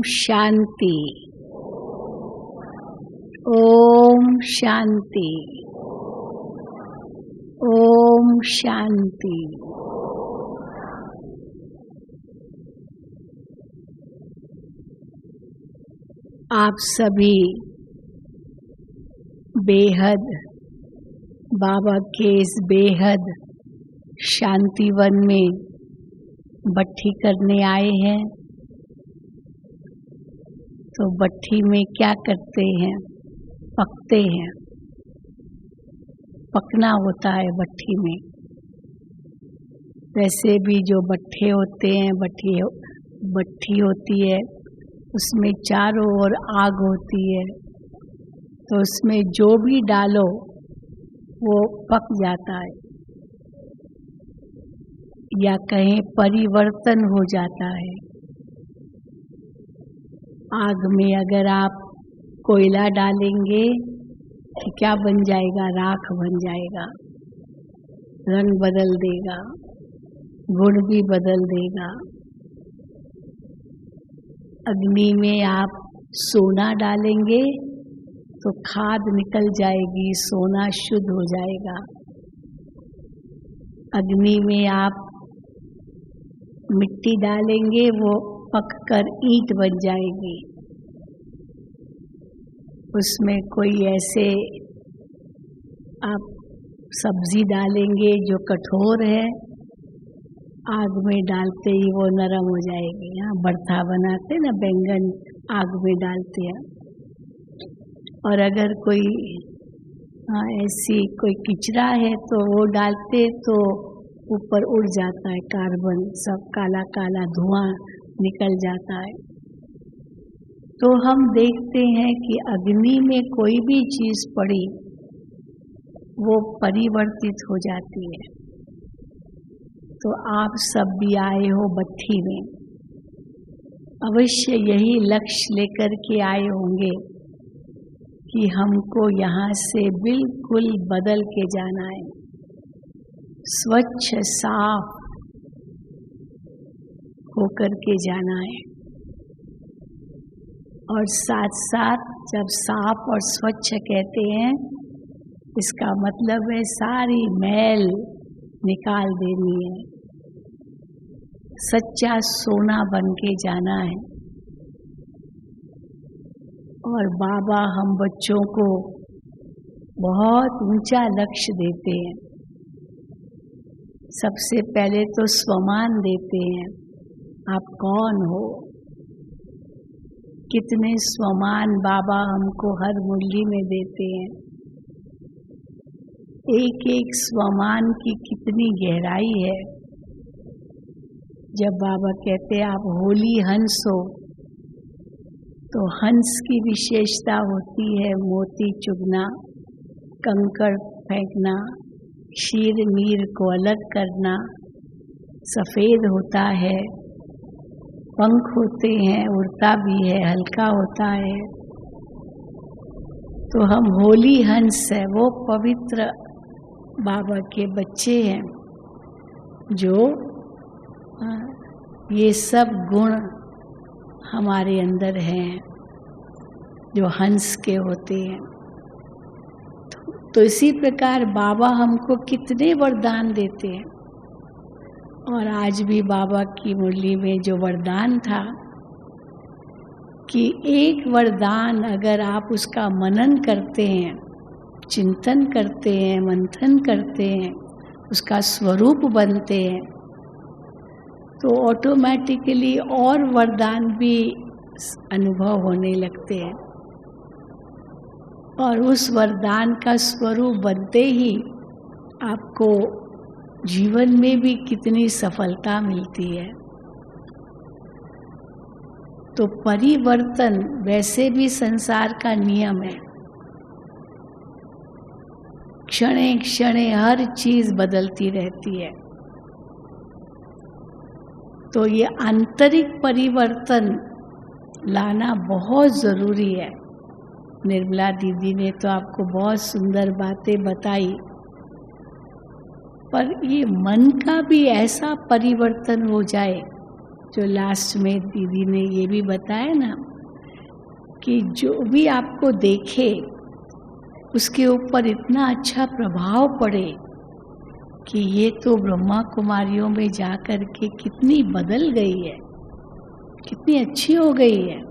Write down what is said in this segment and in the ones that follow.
शांति। ओम शांति। ओम शांति। आप सभी बेहद बाबा के इस बेहद शांतिवन में भट्ठी करने आए हैं। तो भट्ठी में क्या करते हैं? पकते हैं। पकना होता है भट्ठी में। वैसे भी जो भट्ठे होते हैं, भट्ठी होती है, उसमें चारों ओर आग होती है, तो उसमें जो भी डालो वो पक जाता है, या कहीं परिवर्तन हो जाता है। आग में अगर आप कोयला डालेंगे तो क्या बन जाएगा? राख बन जाएगा, रंग बदल देगा, गुण भी बदल देगा। अग्नि में आप सोना डालेंगे तो खाद निकल जाएगी, सोना शुद्ध हो जाएगा। अग्नि में आप मिट्टी डालेंगे, वो पककर ईंट बन जाएगी। उसमें कोई ऐसे आप सब्जी डालेंगे जो कठोर है, आग में डालते ही वो नरम हो जाएगी। यहाँ भरता बनाते ना, बैंगन आग में डालते हैं। और अगर कोई ऐसी कोई किचरा है तो वो डालते तो ऊपर उड़ जाता है, कार्बन सब काला काला धुआं निकल जाता है। तो हम देखते हैं कि अग्नि में कोई भी चीज पड़ी वो परिवर्तित हो जाती है। तो आप सब भी आए हो भट्ठी में, अवश्य यही लक्ष्य लेकर के आए होंगे कि हमको यहाँ से बिल्कुल बदल के जाना है, स्वच्छ साफ होकर के जाना है। और साथ साथ जब साफ और स्वच्छ कहते हैं, इसका मतलब है सारी मैल निकाल देनी है, सच्चा सोना बन के जाना है। और बाबा हम बच्चों को बहुत ऊंचा लक्ष्य देते हैं। सबसे पहले तो स्वमान देते हैं, आप कौन हो। कितने स्वमान बाबा हमको हर मुरली में देते हैं। एक एक स्वमान की कितनी गहराई है। जब बाबा कहते हैं आप होली हंस हो, तो हंस की विशेषता होती है मोती चुगना, कंकड़ फेंकना, शीर मीर को अलग करना, सफ़ेद होता है, पंख होते हैं, उड़ता भी है, हल्का होता है। तो हम होली हंस है, वो पवित्र बाबा के बच्चे हैं जो ये सब गुण हमारे अंदर हैं, जो हंस के होते हैं। तो इसी प्रकार बाबा हमको कितने वरदान देते हैं। और आज भी बाबा की मुरली में जो वरदान था कि एक वरदान अगर आप उसका मनन करते हैं, चिंतन करते हैं, मंथन करते हैं, उसका स्वरूप बनते हैं, तो ऑटोमेटिकली और वरदान भी अनुभव होने लगते हैं। और उस वरदान का स्वरूप बनते ही आपको जीवन में भी कितनी सफलता मिलती है। तो परिवर्तन वैसे भी संसार का नियम है। क्षणे क्षणे हर चीज बदलती रहती है। तो ये आंतरिक परिवर्तन लाना बहुत ज़रूरी है। निर्मला दीदी ने तो आपको बहुत सुंदर बातें बताई, पर ये मन का भी ऐसा परिवर्तन हो जाए जो लास्ट में दीदी ने ये भी बताया ना कि जो भी आपको देखे उसके ऊपर इतना अच्छा प्रभाव पड़े कि ये तो ब्रह्मा कुमारियों में जा कर के कितनी बदल गई है, कितनी अच्छी हो गई है।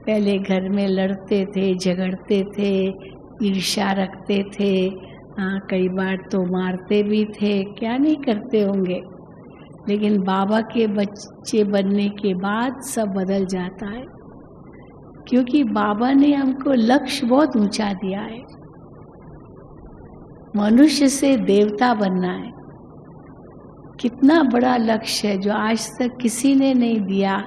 पहले घर में लड़ते थे, झगड़ते थे, ईर्ष्या रखते थे, कई बार तो मारते भी थे, क्या नहीं करते होंगे। लेकिन बाबा के बच्चे बनने के बाद सब बदल जाता है, क्योंकि बाबा ने हमको लक्ष्य बहुत ऊंचा दिया है। मनुष्य से देवता बनना है, कितना बड़ा लक्ष्य है जो आज तक किसी ने नहीं दिया।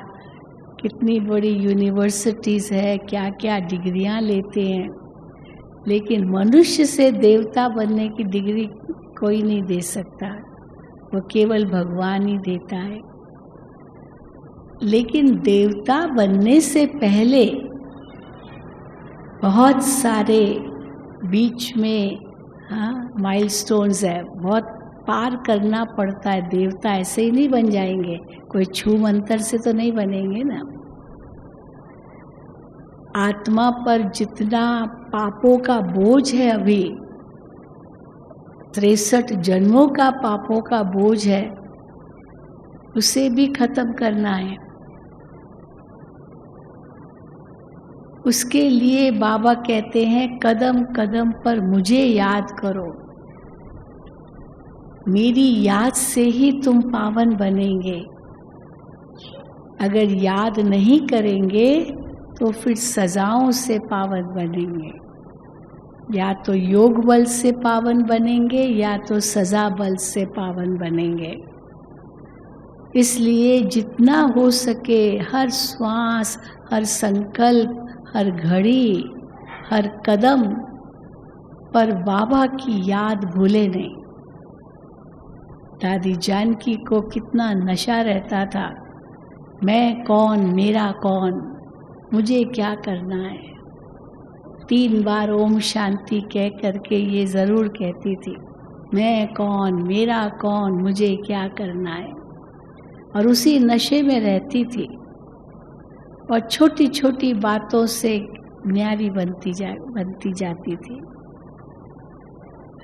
कितनी बड़ी यूनिवर्सिटीज़ है, क्या क्या डिग्रियां लेते हैं, लेकिन मनुष्य से देवता बनने की डिग्री कोई नहीं दे सकता, वो केवल भगवान ही देता है। लेकिन देवता बनने से पहले बहुत सारे बीच में माइलस्टोन्स है, बहुत पार करना पड़ता है। देवता ऐसे ही नहीं बन जाएंगे, कोई छू मंतर से तो नहीं बनेंगे ना। आत्मा पर जितना पापों का बोझ है, अभी 63 जन्मों का पापों का बोझ है, उसे भी खत्म करना है। उसके लिए बाबा कहते हैं कदम कदम पर मुझे याद करो, मेरी याद से ही तुम पावन बनेंगे। अगर याद नहीं करेंगे तो फिर सजाओं से पावन बनेंगे, या तो योग बल से पावन बनेंगे या तो सजा बल से पावन बनेंगे। इसलिए जितना हो सके हर श्वास, हर संकल्प, हर घड़ी, हर कदम पर बाबा की याद भूले नहीं। दादी जानकी को कितना नशा रहता था, मैं कौन, मेरा कौन, मुझे क्या करना है। 3 बार ओम शांति कह करके ये ज़रूर कहती थी, मैं कौन, मेरा कौन, मुझे क्या करना है। और उसी नशे में रहती थी और छोटी छोटी बातों से न्यारी बनती जाती थी।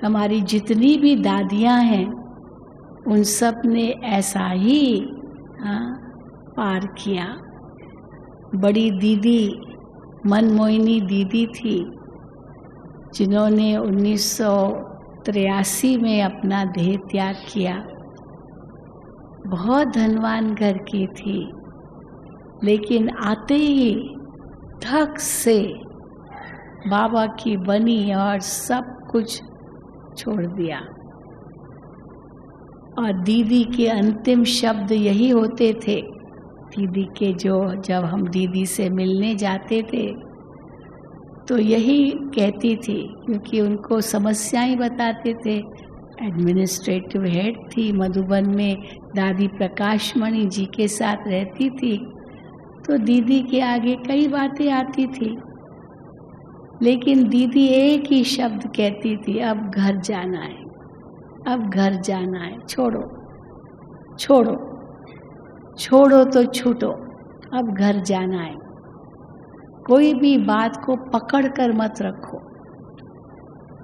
हमारी जितनी भी दादियाँ हैं उन सब ने ऐसा ही पार किया। बड़ी दीदी मनमोहिनी दीदी थी, जिन्होंने 1983 में अपना देह त्याग किया। बहुत धनवान घर की थी, लेकिन आते ही धक से बाबा की बनी और सब कुछ छोड़ दिया। और दीदी के अंतिम शब्द यही होते थे, दीदी के जो जब हम दीदी से मिलने जाते थे तो यही कहती थी, क्योंकि उनको समस्याएं बताते थे। एडमिनिस्ट्रेटिव हेड थी, मधुबन में दादी प्रकाशमणि जी के साथ रहती थी, तो दीदी के आगे कई बातें आती थी, लेकिन दीदी एक ही शब्द कहती थी, अब घर जाना है, अब घर जाना है, छोड़ो छोड़ो छोड़ो तो छूटो, अब घर जाना है। कोई भी बात को पकड़ कर मत रखो,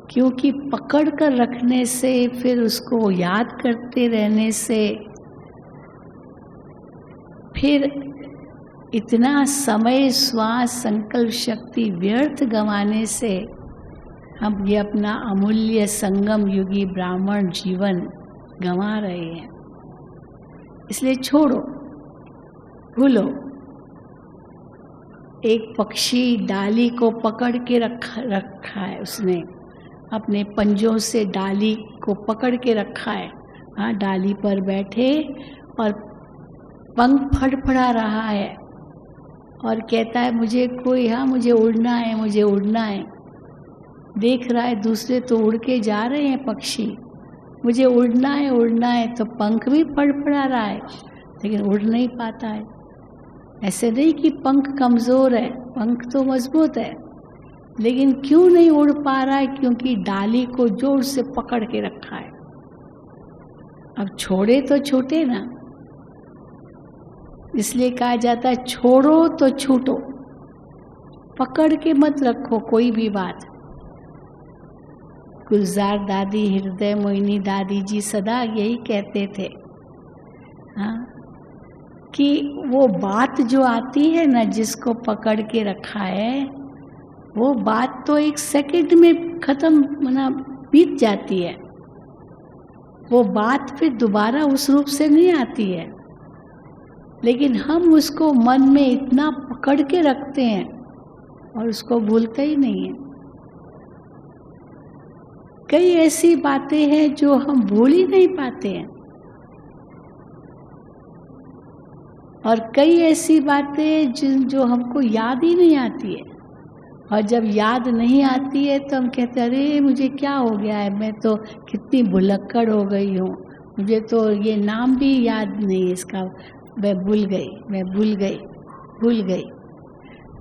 क्योंकि पकड़ कर रखने से, फिर उसको याद करते रहने से, फिर इतना समय, श्वास, संकल्प शक्ति व्यर्थ गंवाने से हम ये अपना अमूल्य संगम युगी ब्राह्मण जीवन गंवा रहे हैं। इसलिए छोड़ो, भूलो। एक पक्षी डाली को पकड़ के रखा है, उसने अपने पंजों से डाली को पकड़ के रखा है। हाँ, डाली पर बैठे और पंख फड़फड़ा रहा है और कहता है मुझे कोई, हाँ मुझे उड़ना है, मुझे उड़ना है। देख रहा है दूसरे तो उड़ के जा रहे हैं पक्षी, मुझे उड़ना है, उड़ना है, तो पंख भी फड़फड़ा रहा है लेकिन उड़ नहीं पाता है। ऐसे नहीं कि पंख कमज़ोर है, पंख तो मजबूत है, लेकिन क्यों नहीं उड़ पा रहा है? क्योंकि डाली को जोर से पकड़ के रखा है। अब छोड़े तो छूटे ना, इसलिए कहा जाता है छोड़ो तो छूटो, पकड़ के मत रखो कोई भी बात। गुलजार दादी, हृदय मोहिनी दादी जी सदा यही कहते थे, हाँ, कि वो बात जो आती है ना, जिसको पकड़ के रखा है, वो बात तो एक सेकंड में खत्म बीत जाती है। वो बात फिर दोबारा उस रूप से नहीं आती है, लेकिन हम उसको मन में इतना पकड़ के रखते हैं और उसको भूलते ही नहीं है। कई ऐसी बातें हैं जो हम भूल ही नहीं पाते हैं, और कई ऐसी बातें जो हमको याद ही नहीं आती है, और जब याद नहीं आती है तो हम कहते हैं अरे मुझे क्या हो गया है, मैं तो कितनी भुलक्कड़ हो गई हूँ, मुझे तो ये नाम भी याद नहीं इसका, मैं भूल गई।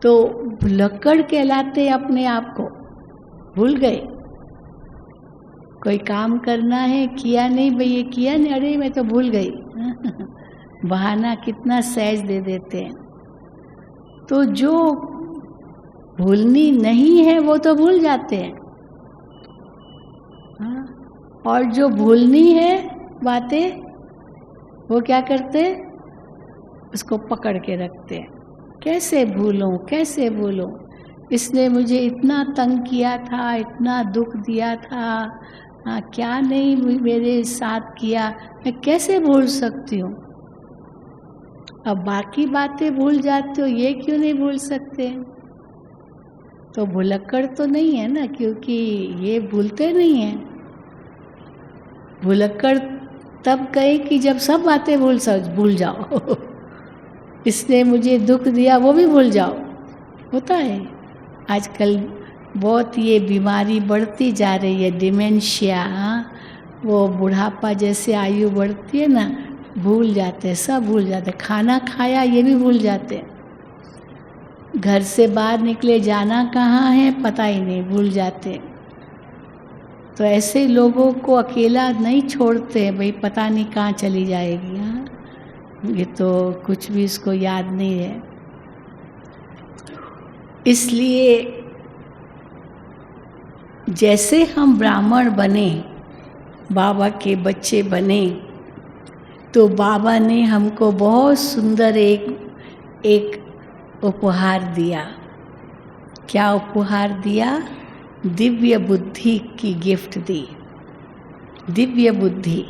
तो भुलक्कड़ कहलाते अपने आप को, भूल गए। कोई काम करना है, किया नहीं, भाई ये किया नहीं, अरे मैं तो भूल गई। बहाना कितना सहज दे देते हैं। तो जो भूलनी नहीं है वो तो भूल जाते हैं, हाँ? और जो भूलनी है बातें, वो क्या करते हैं, उसको पकड़ के रखते हैं। कैसे भूलूं, इसने मुझे इतना तंग किया था, इतना दुख दिया था, हाँ, क्या नहीं मेरे साथ किया, मैं कैसे भूल सकती हूँ। अब बाकी बातें भूल जाते हो, ये क्यों नहीं भूल सकते। तो भुलक्कड़ तो नहीं है ना, क्योंकि ये भूलते नहीं हैं। भुलक्कड़ तब कहे कि जब सब बातें भूल जाओ। इसने मुझे दुख दिया वो भी भूल जाओ। होता है आजकल बहुत, ये बीमारी बढ़ती जा रही है, डिमेंशिया, वो बुढ़ापा जैसे आयु बढ़ती है ना, भूल जाते हैं, सब भूल जाते हैं। खाना खाया ये भी भूल जाते हैं, घर से बाहर निकले जाना कहाँ है पता ही नहीं, भूल जाते हैं। तो ऐसे लोगों को अकेला नहीं छोड़ते, भाई पता नहीं कहाँ चली जाएगी, हाँ, ये तो कुछ भी इसको याद नहीं है। इसलिए जैसे हम ब्राह्मण बने, बाबा के बच्चे बने, तो बाबा ने हमको बहुत सुंदर एक उपहार दिया। क्या उपहार दिया? दिव्य बुद्धि की गिफ्ट दी, दिव्य बुद्धि।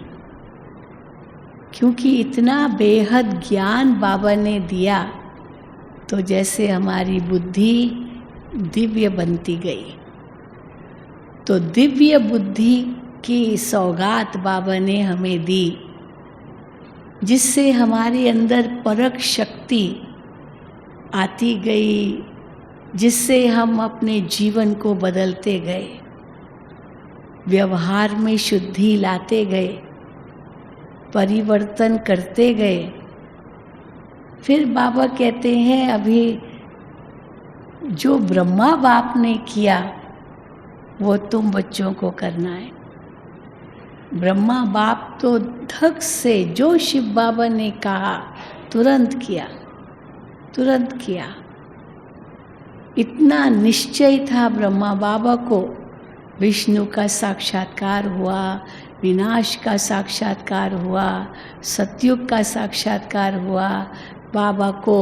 क्योंकि इतना बेहद ज्ञान बाबा ने दिया, तो जैसे हमारी बुद्धि दिव्य बनती गई। तो दिव्य बुद्धि की सौगात बाबा ने हमें दी, जिससे हमारे अंदर परख शक्ति आती गई, जिससे हम अपने जीवन को बदलते गए, व्यवहार में शुद्धि लाते गए, परिवर्तन करते गए। फिर बाबा कहते हैं अभी जो ब्रह्मा बाप ने किया वो तुम बच्चों को करना है। ब्रह्मा बाप तो धक से जो शिव बाबा ने कहा तुरंत किया, तुरंत किया। इतना निश्चय था ब्रह्मा बाबा को। विष्णु का साक्षात्कार हुआ, विनाश का साक्षात्कार हुआ, सतयुग का साक्षात्कार हुआ। बाबा को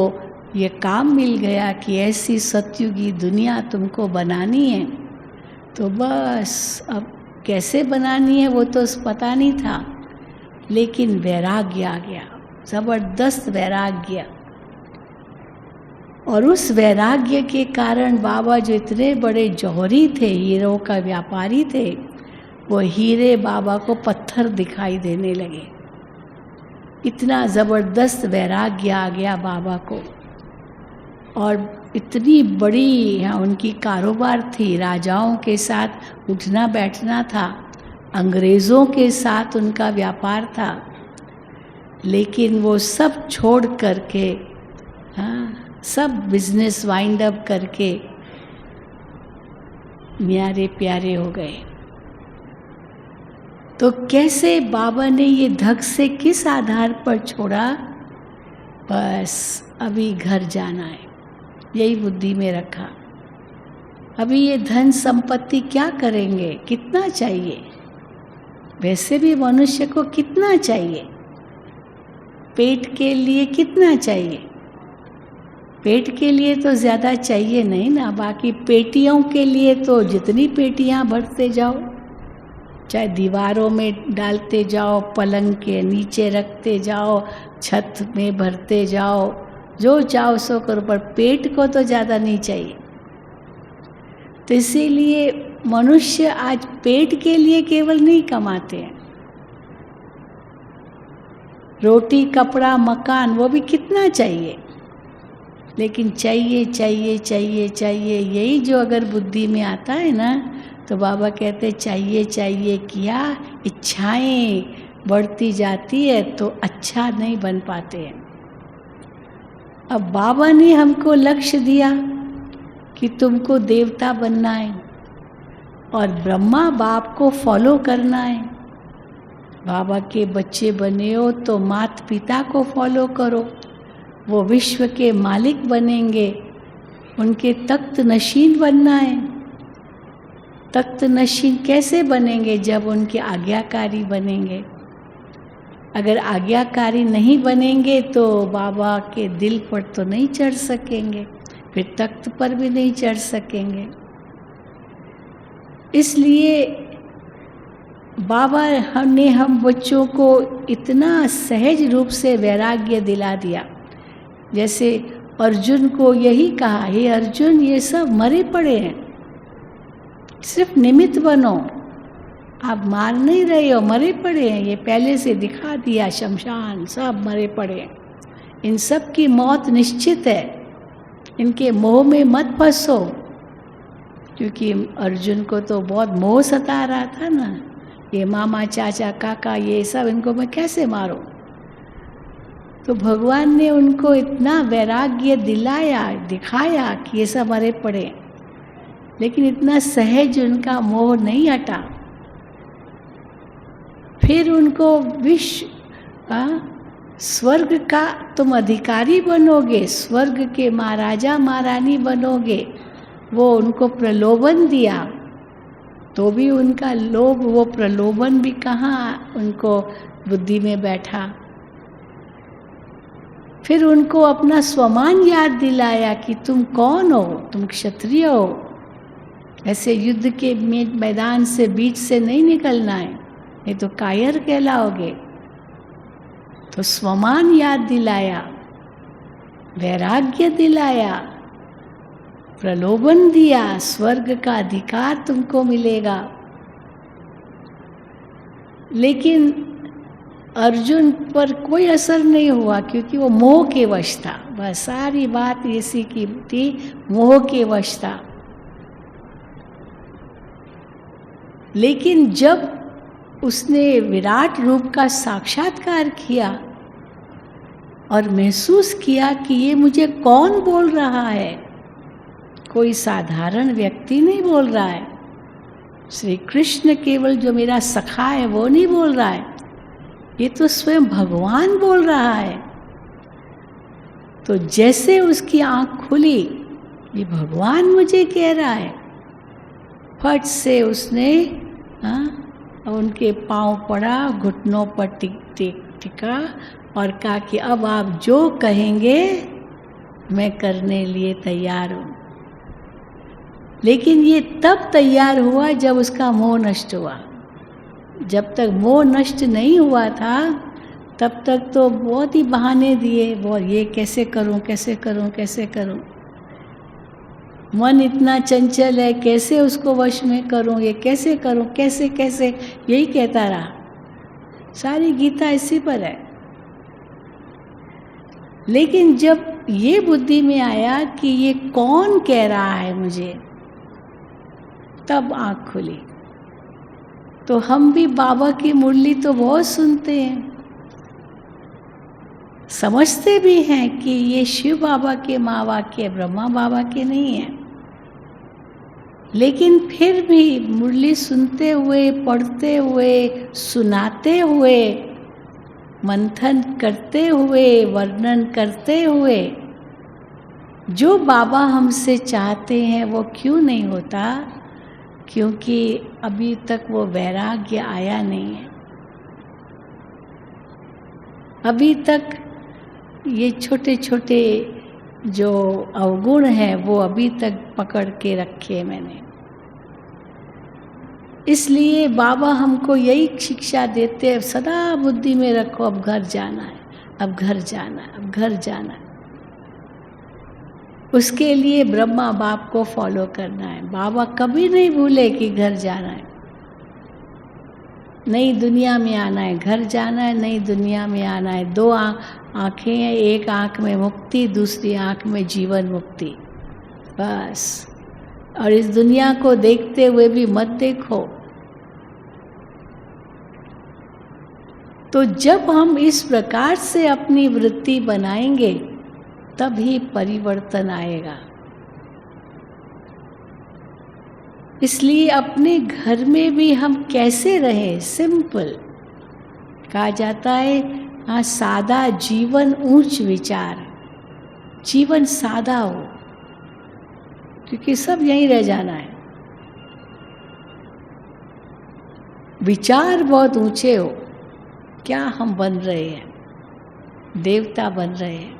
ये काम मिल गया कि ऐसी सतयुगी दुनिया तुमको बनानी है। तो बस अब कैसे बनानी है वो तो पता नहीं था, लेकिन वैराग्य आ गया, जबरदस्त वैराग्य। और उस वैराग्य के कारण बाबा जो इतने बड़े जौहरी थे, हीरों का व्यापारी थे, वो हीरे बाबा को पत्थर दिखाई देने लगे। इतना ज़बरदस्त वैराग्य आ गया बाबा को। और इतनी बड़ी उनकी कारोबार थी, राजाओं के साथ उठना बैठना था, अंग्रेज़ों के साथ उनका व्यापार था, लेकिन वो सब छोड़ करके, हाँ, सब बिजनेस वाइंड अप करके न्यारे प्यारे हो गए। तो कैसे बाबा ने ये धक से किस आधार पर छोड़ा बस अभी घर जाना है, यही बुद्धि में रखा। अभी ये धन संपत्ति क्या करेंगे, कितना चाहिए? वैसे भी मनुष्य को कितना चाहिए? पेट के लिए कितना चाहिए? पेट के लिए तो ज़्यादा चाहिए नहीं ना, बाकी पेटियों के लिए तो जितनी पेटियां भरते जाओ, चाहे दीवारों में डालते जाओ, पलंग के नीचे रखते जाओ, छत में भरते जाओ, जो चाहो सो करो, पर पेट को तो ज़्यादा नहीं चाहिए। तो इसीलिए मनुष्य आज पेट के लिए केवल नहीं कमाते हैं। रोटी, कपड़ा, मकान, वो भी कितना चाहिए, लेकिन चाहिए चाहिए चाहिए चाहिए, यही जो अगर बुद्धि में आता है ना, तो बाबा कहते चाहिए चाहिए किया, इच्छाएं बढ़ती जाती है तो अच्छा नहीं बन पाते हैं। अब बाबा ने हमको लक्ष्य दिया कि तुमको देवता बनना है और ब्रह्मा बाप को फॉलो करना है। बाबा के बच्चे बने हो तो माता पिता को फॉलो करो, वो विश्व के मालिक बनेंगे, उनके तख्त नशीन बनना है। तख्त नशीन कैसे बनेंगे? जब उनके आज्ञाकारी बनेंगे। अगर आज्ञाकारी नहीं बनेंगे तो बाबा के दिल पर तो नहीं चढ़ सकेंगे, फिर तख्त पर भी नहीं चढ़ सकेंगे। इसलिए बाबा ने हम बच्चों को इतना सहज रूप से वैराग्य दिला दिया। जैसे अर्जुन को यही कहा, हे अर्जुन ये सब मरे पड़े हैं, सिर्फ निमित्त बनो, आप मार नहीं रहे हो, मरे पड़े हैं। ये पहले से दिखा दिया, शमशान सब मरे पड़े हैं, इन सब की मौत निश्चित है, इनके मोह में मत फंसो। क्योंकि अर्जुन को तो बहुत मोह सता रहा था ना, ये मामा चाचा काका ये सब, इनको मैं कैसे मारूं। तो भगवान ने उनको इतना वैराग्य दिलाया, दिखाया कि ये सब मरे पड़े, लेकिन इतना सहज उनका मोह नहीं हटा। फिर उनको स्वर्ग का तुम अधिकारी बनोगे, स्वर्ग के महाराजा महारानी बनोगे, वो उनको प्रलोभन दिया, तो भी उनका लोभ, वो प्रलोभन भी कहाँ उनको बुद्धि में बैठा। फिर उनको अपना स्वमान याद दिलाया कि तुम कौन हो, तुम क्षत्रिय हो, ऐसे युद्ध के मैदान से बीच से नहीं निकलना है, नहीं तो कायर कहलाओगे। तो स्वमान याद दिलाया, वैराग्य दिलाया, प्रलोभन दिया, स्वर्ग का अधिकार तुमको मिलेगा। लेकिन अर्जुन पर कोई असर नहीं हुआ, क्योंकि वो मोह के वश था। बस सारी बात इसी की थी, मोह के वश था। लेकिन जब उसने विराट रूप का साक्षात्कार किया और महसूस किया कि ये मुझे कौन बोल रहा है, कोई साधारण व्यक्ति नहीं बोल रहा है, श्री कृष्ण केवल जो मेरा सखा है वो नहीं बोल रहा है, ये तो स्वयं भगवान बोल रहा है। तो जैसे उसकी आंख खुली, ये भगवान मुझे कह रहा है, फट से उसने उनके पांव पड़ा, घुटनों पर टिका और कहा कि अब आप जो कहेंगे मैं करने लिए तैयार हूँ। लेकिन ये तब तैयार हुआ जब उसका मोह नष्ट हुआ। जब तक मोह नष्ट नहीं हुआ था तब तक तो बहुत ही बहाने दिए, वो ये कैसे करूं कैसे करूं कैसे करूं, मन इतना चंचल है, कैसे उसको वश में करूं, ये कैसे करूं, कैसे कैसे, यही कहता रहा। सारी गीता इसी पर है। लेकिन जब ये बुद्धि में आया कि ये कौन कह रहा है मुझे, तब आँख खुली। तो हम भी बाबा की मुरली तो बहुत सुनते हैं, समझते भी हैं कि ये शिव बाबा के महावाक्य, ब्रह्मा बाबा के नहीं है। लेकिन फिर भी मुरली सुनते हुए, पढ़ते हुए, सुनाते हुए मंथन करते हुए, वर्णन करते हुए जो बाबा हमसे चाहते हैं वो क्यों नहीं होता? क्योंकि अभी तक वो वैराग्य आया नहीं है। अभी तक ये छोटे छोटे जो अवगुण हैं वो अभी तक पकड़ के रखे मैंने। इसलिए बाबा हमको यही शिक्षा देते हैं, सदा बुद्धि में रखो, अब घर जाना है, अब घर जाना है, अब घर जाना है। उसके लिए ब्रह्मा बाप को फॉलो करना है। बाबा कभी नहीं भूले कि घर जाना है, नई दुनिया में आना है, घर जाना है, नई दुनिया में आना है। दो आँखें हैं, एक आँख में मुक्ति, दूसरी आँख में जीवन मुक्ति, बस। और इस दुनिया को देखते हुए भी मत देखो। तो जब हम इस प्रकार से अपनी वृत्ति बनाएंगे तभी परिवर्तन आएगा। इसलिए अपने घर में भी हम कैसे रहें? सिंपल कहा जाता है, हाँ, सादा जीवन ऊंच विचार। जीवन सादा हो, क्योंकि सब यहीं रह जाना है। विचार बहुत ऊंचे हो। क्या हम बन रहे हैं? देवता बन रहे हैं।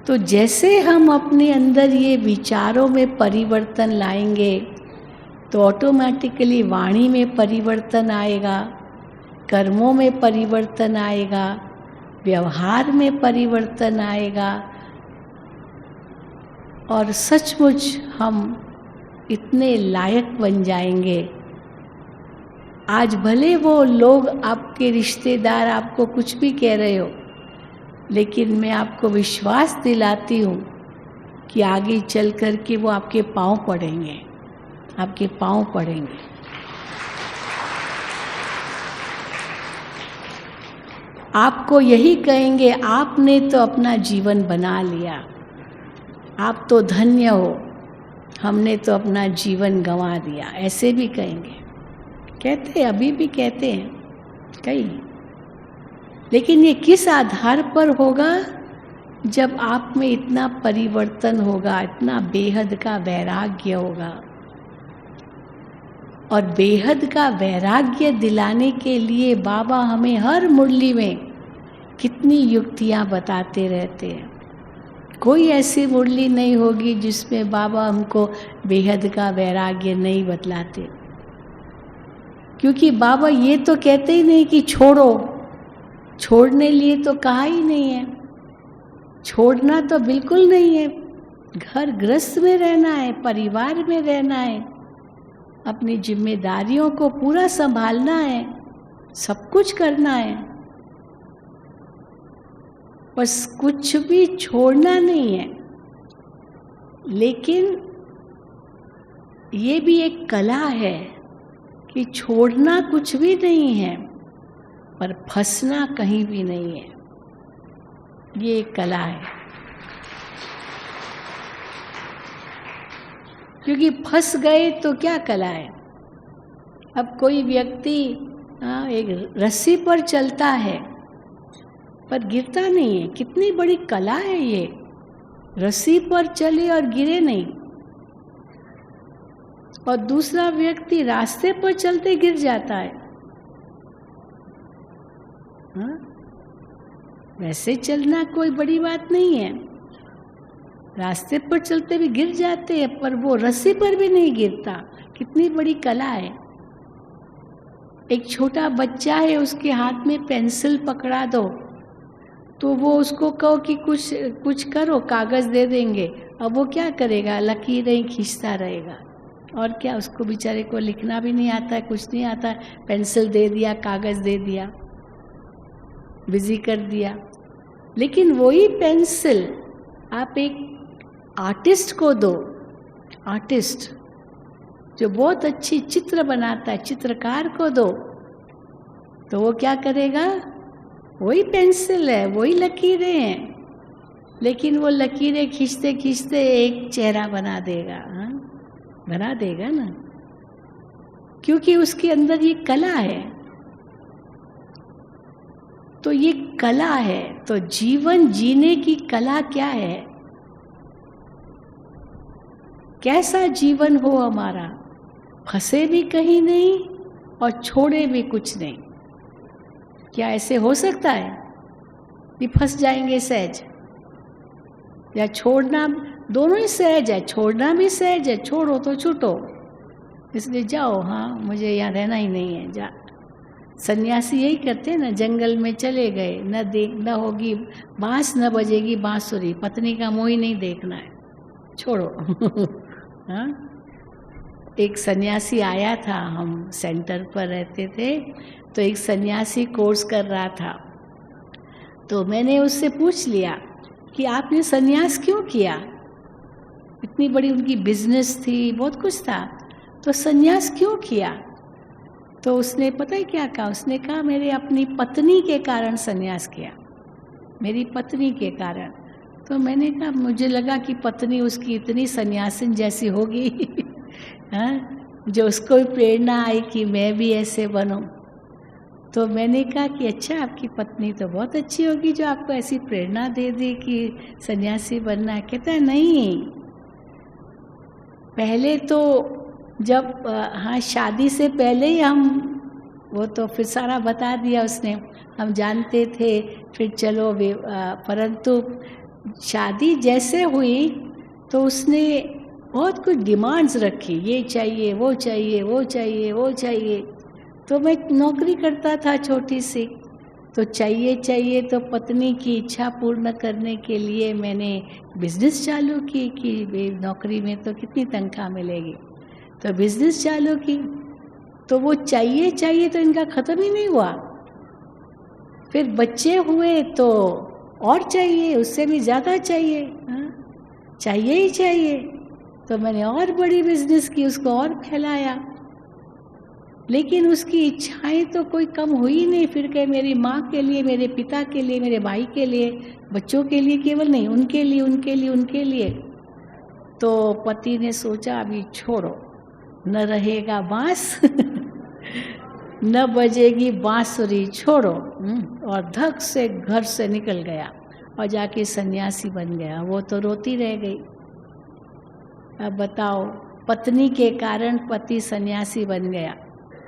तो जैसे हम अपने अंदर ये विचारों में परिवर्तन लाएंगे तो ऑटोमेटिकली वाणी में परिवर्तन आएगा, कर्मों में परिवर्तन आएगा, व्यवहार में परिवर्तन आएगा, और सचमुच हम इतने लायक बन जाएंगे। आज भले वो लोग, आपके रिश्तेदार आपको कुछ भी कह रहे हो, लेकिन मैं आपको विश्वास दिलाती हूँ कि आगे चल कर के वो आपके पाँव पड़ेंगे, आपके पाँव पड़ेंगे। आपको यही कहेंगे, आपने तो अपना जीवन बना लिया, आप तो धन्य हो, हमने तो अपना जीवन गंवा दिया, ऐसे भी कहेंगे। कहते हैं, अभी भी कहते हैं कई। लेकिन ये किस आधार पर होगा? जब आप में इतना परिवर्तन होगा, इतना बेहद का वैराग्य होगा। और बेहद का वैराग्य दिलाने के लिए बाबा हमें हर मुरली में कितनी युक्तियाँ बताते रहते हैं। कोई ऐसी मुरली नहीं होगी जिसमें बाबा हमको बेहद का वैराग्य नहीं बतलाते। क्योंकि बाबा ये तो कहते ही नहीं कि छोड़ो, छोड़ने लिए तो कहा ही नहीं है। छोड़ना तो बिल्कुल नहीं है। घर गृहस्थ में रहना है, परिवार में रहना है, अपनी जिम्मेदारियों को पूरा संभालना है, सब कुछ करना है, बस कुछ भी छोड़ना नहीं है। लेकिन ये भी एक कला है कि छोड़ना कुछ भी नहीं है पर फंसना कहीं भी नहीं है। ये एक कला है। क्योंकि फंस गए तो क्या कला है? अब कोई व्यक्ति एक रस्सी पर चलता है पर गिरता नहीं है, कितनी बड़ी कला है ये। रस्सी पर चले और गिरे नहीं। और दूसरा व्यक्ति रास्ते पर चलते गिर जाता है। हाँ? वैसे चलना कोई बड़ी बात नहीं है, रास्ते पर चलते भी गिर जाते हैं, पर वो रस्सी पर भी नहीं गिरता। कितनी बड़ी कला है। एक छोटा बच्चा है, उसके हाथ में पेंसिल पकड़ा दो तो वो उसको कहो कि कुछ करो, कागज़ दे देंगे। अब वो क्या करेगा? लकीरें खींचता रहेगा। और क्या, उसको बेचारे को लिखना भी नहीं आता है, कुछ नहीं आता है। पेंसिल दे दिया, कागज़ दे दिया, बिजी कर दिया। लेकिन वही पेंसिल आप एक आर्टिस्ट को दो, आर्टिस्ट जो बहुत अच्छी चित्र बनाता है, चित्रकार को दो, तो वो क्या करेगा? वही पेंसिल है, वही लकीरें हैं, लेकिन वो लकीरें खींचते खींचते एक चेहरा बना देगा। हाँ, बना देगा ना, क्योंकि उसके अंदर ये कला है। तो ये कला है। तो जीवन जीने की कला क्या है? कैसा जीवन हो हमारा, फंसे भी कहीं नहीं और छोड़े भी कुछ नहीं। क्या ऐसे हो सकता है कि फंस जाएंगे सहज? या छोड़ना, दोनों ही सहज है, छोड़ना भी सहज है, छोड़ो तो छूटो, इसलिए जाओ, हाँ मुझे यहाँ रहना ही नहीं है, जा। सन्यासी यही करते हैं ना, जंगल में चले गए, न होगी बांस, न बजेगी बांसुरी, पत्नी का मुंह ही नहीं देखना है, छोड़ो। हाँ, एक सन्यासी आया था, हम सेंटर पर रहते थे, तो एक सन्यासी कोर्स कर रहा था। तो मैंने उससे पूछ लिया कि आपने सन्यास क्यों किया? इतनी बड़ी उनकी बिजनेस थी, बहुत कुछ था, तो सन्यास क्यों किया? तो उसने पता है क्या कहा? उसने कहा मेरे अपनी पत्नी के कारण सन्यास किया, मेरी पत्नी के कारण। तो मैंने कहा, मुझे लगा कि पत्नी उसकी इतनी सन्यासिन जैसी होगी हाँ, जो उसको प्रेरणा आई कि मैं भी ऐसे बनूं। तो मैंने कहा कि अच्छा, आपकी पत्नी तो बहुत अच्छी होगी जो आपको ऐसी प्रेरणा दे दी कि सन्यासी बनना है। कहता है नहीं, पहले तो जब हाँ शादी से पहले ही हम, वो तो फिर सारा बता दिया उसने, हम जानते थे, फिर चलो परंतु शादी जैसे हुई तो उसने बहुत कुछ डिमांड्स रखी, ये चाहिए, वो चाहिए, वो चाहिए, वो चाहिए। तो मैं नौकरी करता था छोटी सी, तो चाहिए तो पत्नी की इच्छा पूर्ण करने के लिए मैंने बिजनेस चालू की कि नौकरी में तो कितनी तनख्वाह मिलेगी, तो बिजनेस चालू की। तो वो चाहिए तो इनका ख़त्म ही नहीं हुआ। फिर बच्चे हुए तो और चाहिए, उससे भी ज़्यादा चाहिए, हाँ चाहिए ही चाहिए। तो मैंने और बड़ी बिजनेस की, उसको और फैलाया, लेकिन उसकी इच्छाएं तो कोई कम हुई नहीं। फिर कहे मेरी माँ के लिए, मेरे पिता के लिए, मेरे भाई के लिए, बच्चों के लिए केवल नहीं, उनके लिए, उनके लिए, उनके लिए। तो पति ने सोचा अभी छोड़ो, न रहेगा बांस न बजेगी बांसुरी, छोड़ो। और धक से घर से निकल गया और जाके सन्यासी बन गया। वो तो रोती रह गई। अब बताओ, पत्नी के कारण पति सन्यासी बन गया,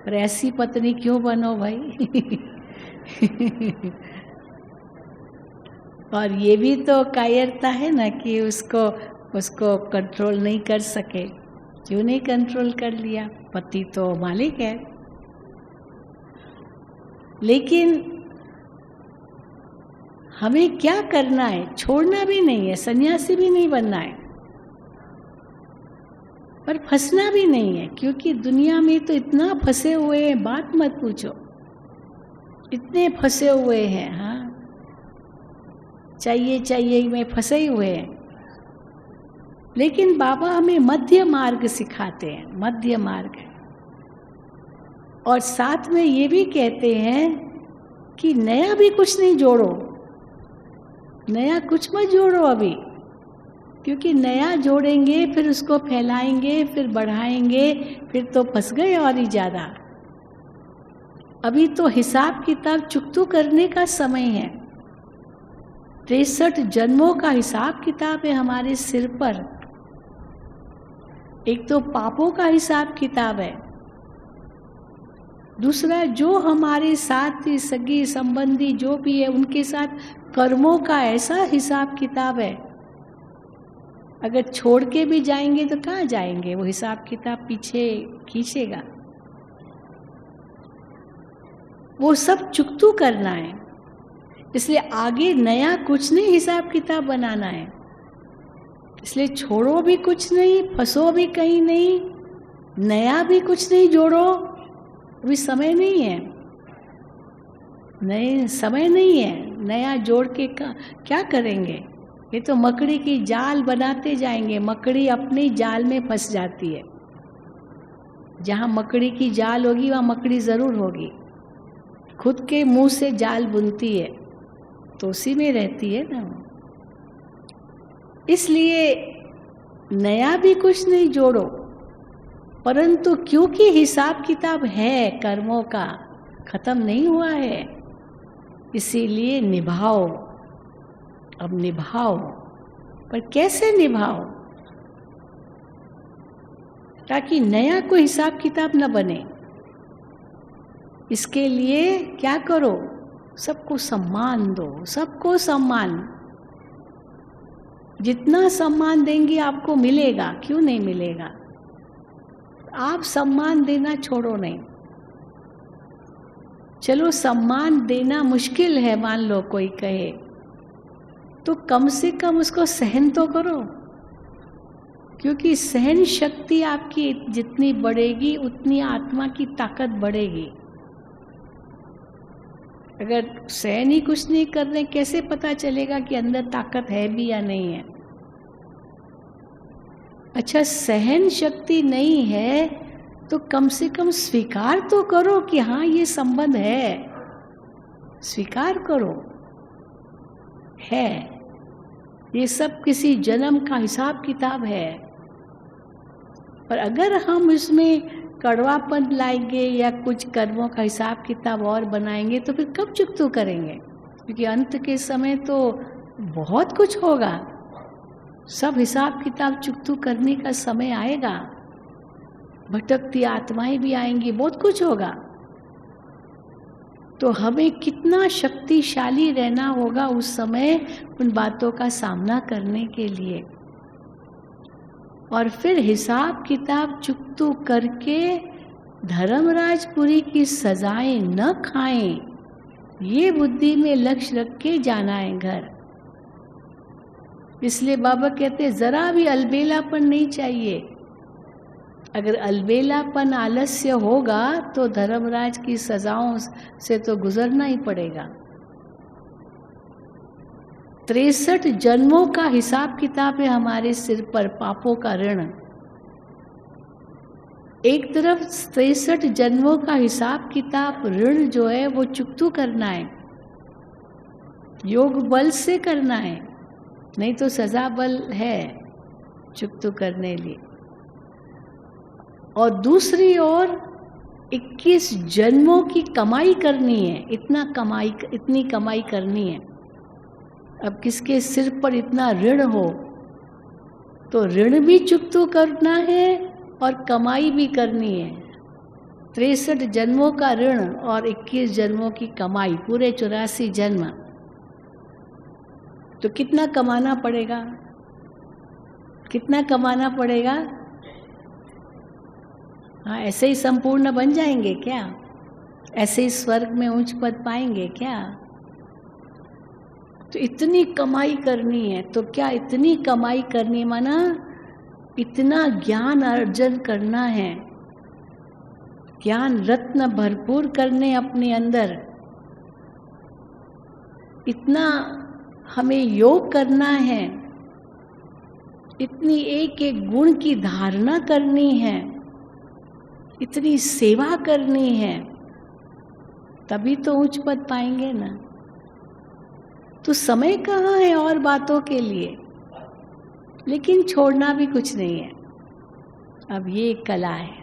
पर ऐसी पत्नी क्यों बनो भाई और ये भी तो कायरता है ना कि उसको कंट्रोल नहीं कर सके। क्यों नहीं कंट्रोल कर लिया? पति तो मालिक है। लेकिन हमें क्या करना है? छोड़ना भी नहीं है, सन्यासी भी नहीं बनना है, पर फंसना भी नहीं है, क्योंकि दुनिया में तो इतना फंसे हुए हैं, बात मत पूछो, इतने फंसे हुए हैं। हाँ, चाहिए में फंसे ही हुए हैं। लेकिन बाबा हमें मध्य मार्ग सिखाते हैं, मध्य मार्ग है। और साथ में ये भी कहते हैं कि नया भी कुछ नहीं जोड़ो, नया कुछ मत जोड़ो अभी, क्योंकि नया जोड़ेंगे फिर उसको फैलाएंगे, फिर बढ़ाएंगे, फिर तो फंस गए और ही ज़्यादा। अभी तो हिसाब किताब चुकतू करने का समय है। 63 जन्मों का हिसाब किताब है हमारे सिर पर। एक तो पापों का हिसाब किताब है, दूसरा जो हमारे साथ सगी संबंधी जो भी है उनके साथ कर्मों का ऐसा हिसाब किताब है। अगर छोड़ के भी जाएंगे तो कहाँ जाएंगे? वो हिसाब किताब पीछे खींचेगा। वो सब चुकतू करना है, इसलिए आगे नया कुछ नहीं हिसाब किताब बनाना है। इसलिए छोड़ो भी कुछ नहीं, फंसो भी कहीं नहीं, नया भी कुछ नहीं जोड़ो। अभी समय नहीं है, नए समय नहीं है। नया जोड़ के क्या करेंगे? ये तो मकड़ी की जाल बनाते जाएंगे, मकड़ी अपनी जाल में फंस जाती है। जहाँ मकड़ी की जाल होगी वहाँ मकड़ी ज़रूर होगी। खुद के मुंह से जाल बुनती है तो उसी में रहती है ना। इसलिए नया भी कुछ नहीं जोड़ो, परंतु क्योंकि हिसाब किताब है कर्मों का, खत्म नहीं हुआ है, इसीलिए निभाओ, अब निभाओ, पर कैसे निभाओ ताकि नया कोई हिसाब किताब न बने। इसके लिए क्या करो, सबको सम्मान दो, सबको सम्मान। जितना सम्मान देंगे आपको मिलेगा, क्यों नहीं मिलेगा। आप सम्मान देना छोड़ो नहीं। चलो सम्मान देना मुश्किल है, मान लो कोई कहे, तो कम से कम उसको सहन तो करो, क्योंकि सहन शक्ति आपकी जितनी बढ़ेगी उतनी आत्मा की ताकत बढ़ेगी। अगर सहन ही कुछ नहीं कर रहे, कैसे पता चलेगा कि अंदर ताकत है भी या नहीं है। अच्छा, सहन शक्ति नहीं है तो कम से कम स्वीकार तो करो कि हाँ ये संबंध है, स्वीकार करो है। ये सब किसी जन्म का हिसाब किताब है। पर अगर हम इसमें कड़वापन लाएंगे या कुछ कर्मों का हिसाब किताब और बनाएंगे तो फिर कब चुकता करेंगे, क्योंकि अंत के समय तो बहुत कुछ होगा। सब हिसाब किताब चुकता करने का समय आएगा, भटकती आत्माएं भी आएंगी, बहुत कुछ होगा। तो हमें कितना शक्तिशाली रहना होगा उस समय उन बातों का सामना करने के लिए। और फिर हिसाब किताब चुकता करके धर्मराजपुरी की सजाएं न खाएं, ये बुद्धि में लक्ष्य रख के जाना है घर। इसलिए बाबा कहते हैं जरा भी अलबेलापन नहीं चाहिए। अगर अलबेलापन आलस्य होगा तो धर्मराज की सजाओं से तो गुजरना ही पड़ेगा। 63 जन्मों का हिसाब किताब है हमारे सिर पर, पापों का ऋण। एक तरफ 63 जन्मों का हिसाब किताब ऋण जो है वो चुकता करना है, योग बल से करना है, नहीं तो सजा बल है चुकता करने लिए। और दूसरी ओर 21 जन्मों की कमाई करनी है, इतनी कमाई करनी है। अब किसके सिर पर इतना ऋण हो तो ऋण भी चुकता करना है और कमाई भी करनी है। 63 जन्मों का ऋण और 21 जन्मों की कमाई, पूरे 84 जन्म। तो कितना कमाना पड़ेगा, कितना कमाना पड़ेगा। हाँ, ऐसे ही संपूर्ण बन जाएंगे क्या, ऐसे ही स्वर्ग में उच्च पद पाएंगे क्या। तो इतनी कमाई करनी है। तो क्या इतनी कमाई करनी माना इतना ज्ञान अर्जन करना है, ज्ञान रत्न भरपूर करने अपने अंदर, इतना हमें योग करना है, इतनी एक एक गुण की धारणा करनी है, इतनी सेवा करनी है, तभी तो उच्च पद पाएंगे ना। तो समय कहाँ है और बातों के लिए, लेकिन छोड़ना भी कुछ नहीं है। अब ये कला है,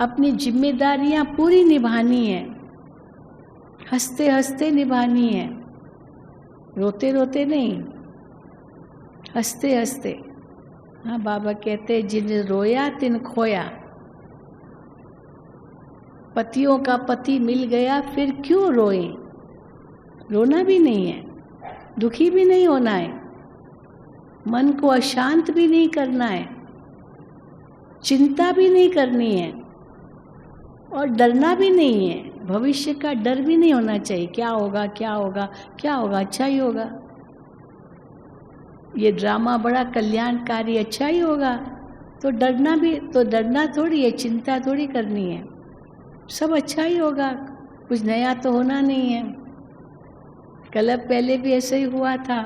अपनी जिम्मेदारियां पूरी निभानी है, हंसते हंसते निभानी है, रोते रोते नहीं, हंसते हंसते। हाँ, बाबा कहते जिन रोया तिन खोया। पतियों का पति मिल गया फिर क्यों रोए, रोना भी नहीं है, दुखी भी नहीं होना है, मन को अशांत भी नहीं करना है, चिंता भी नहीं करनी है और डरना भी नहीं है। भविष्य का डर भी नहीं होना चाहिए, क्या होगा क्या होगा क्या होगा, अच्छा ही होगा, ये ड्रामा बड़ा कल्याणकारी, अच्छा ही होगा। तो डरना भी, तो डरना थोड़ी है, चिंता थोड़ी करनी है, सब अच्छा ही होगा, कुछ नया तो होना नहीं है। कल पहले भी ऐसे ही हुआ था।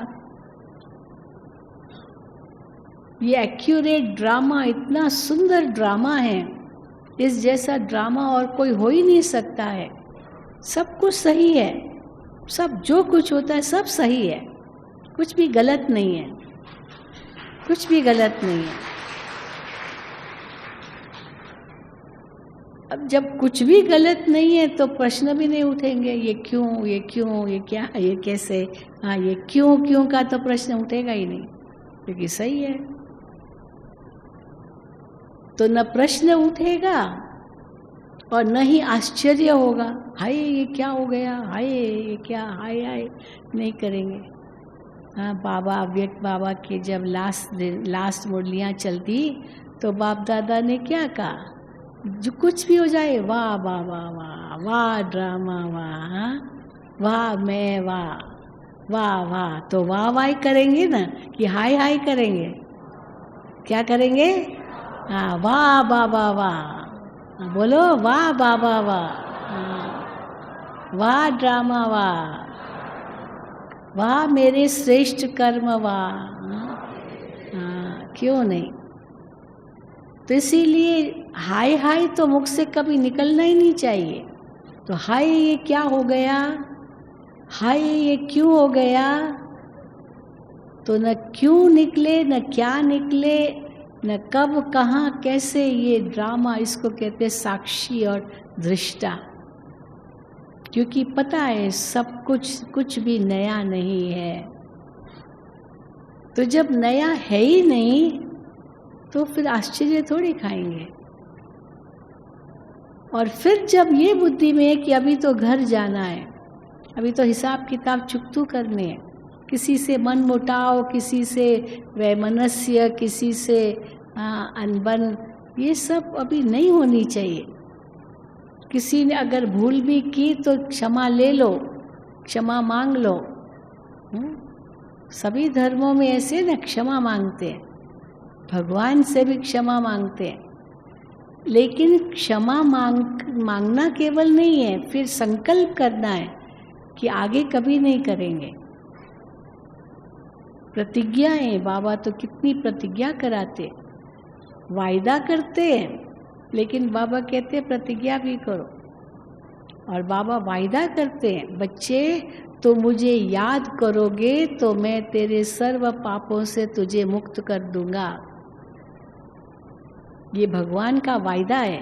ये एक्यूरेट ड्रामा, इतना सुंदर ड्रामा है, इस जैसा ड्रामा और कोई हो ही नहीं सकता है। सब कुछ सही है, सब जो कुछ होता है सब सही है, कुछ भी गलत नहीं है, कुछ भी गलत नहीं है। अब जब कुछ भी गलत नहीं है तो प्रश्न भी नहीं उठेंगे, ये क्यों, ये क्यों, ये क्या, ये कैसे, हाँ ये क्यों का तो प्रश्न उठेगा ही नहीं, क्योंकि सही है। तो न प्रश्न उठेगा और न ही आश्चर्य होगा, हाय ये क्या हो गया, हाय ये क्या, हाय हाय नहीं करेंगे। हाँ, बाबा अव्यक्त बाबा के जब लास्ट मुरलियाँ चलती तो बाप दादा ने क्या कहा, जो कुछ भी हो जाए, वाह वाह वाह वाह वाह ड्रामा वाह, वाह मैं वाह, वाह वाह, तो वाह वाह करेंगे ना कि हाय हाय करेंगे, क्या करेंगे, हाँ वाह बाबा वाह, बोलो वाह बाबा वाह, वाह ड्रामा वाह, वाह मेरे श्रेष्ठ कर्म वाह, हाँ क्यों नहीं। तो इसीलिए हाय हाय तो मुख से कभी निकलना ही नहीं चाहिए। तो हाय ये क्या हो गया, हाय ये क्यों हो गया, तो न क्यों निकले, न क्या निकले, न कब कहाँ कैसे, ये ड्रामा, इसको कहते हैं साक्षी और दृष्टा। क्योंकि पता है सब कुछ भी नया नहीं है। तो जब नया है ही नहीं तो फिर आश्चर्य थोड़ी खाएंगे। और फिर जब ये बुद्धि में है कि अभी तो घर जाना है, अभी तो हिसाब किताब चुकतू करने हैं, किसी से मन मुटाव, किसी से वैमनस्य, किसी से अनबन, ये सब अभी नहीं होनी चाहिए। किसी ने अगर भूल भी की तो क्षमा ले लो, क्षमा मांग लो। सभी धर्मों में ऐसे न क्षमा मांगते हैं, भगवान से भी क्षमा मांगते हैं। लेकिन क्षमा मांगना केवल नहीं है, फिर संकल्प करना है कि आगे कभी नहीं करेंगे। प्रतिज्ञाएं, बाबा तो कितनी प्रतिज्ञा कराते, वायदा करते हैं, लेकिन बाबा कहते हैं प्रतिज्ञा भी करो। और बाबा वायदा करते हैं, बच्चे तो मुझे याद करोगे तो मैं तेरे सर्व पापों से तुझे मुक्त कर दूंगा। ये भगवान का वायदा है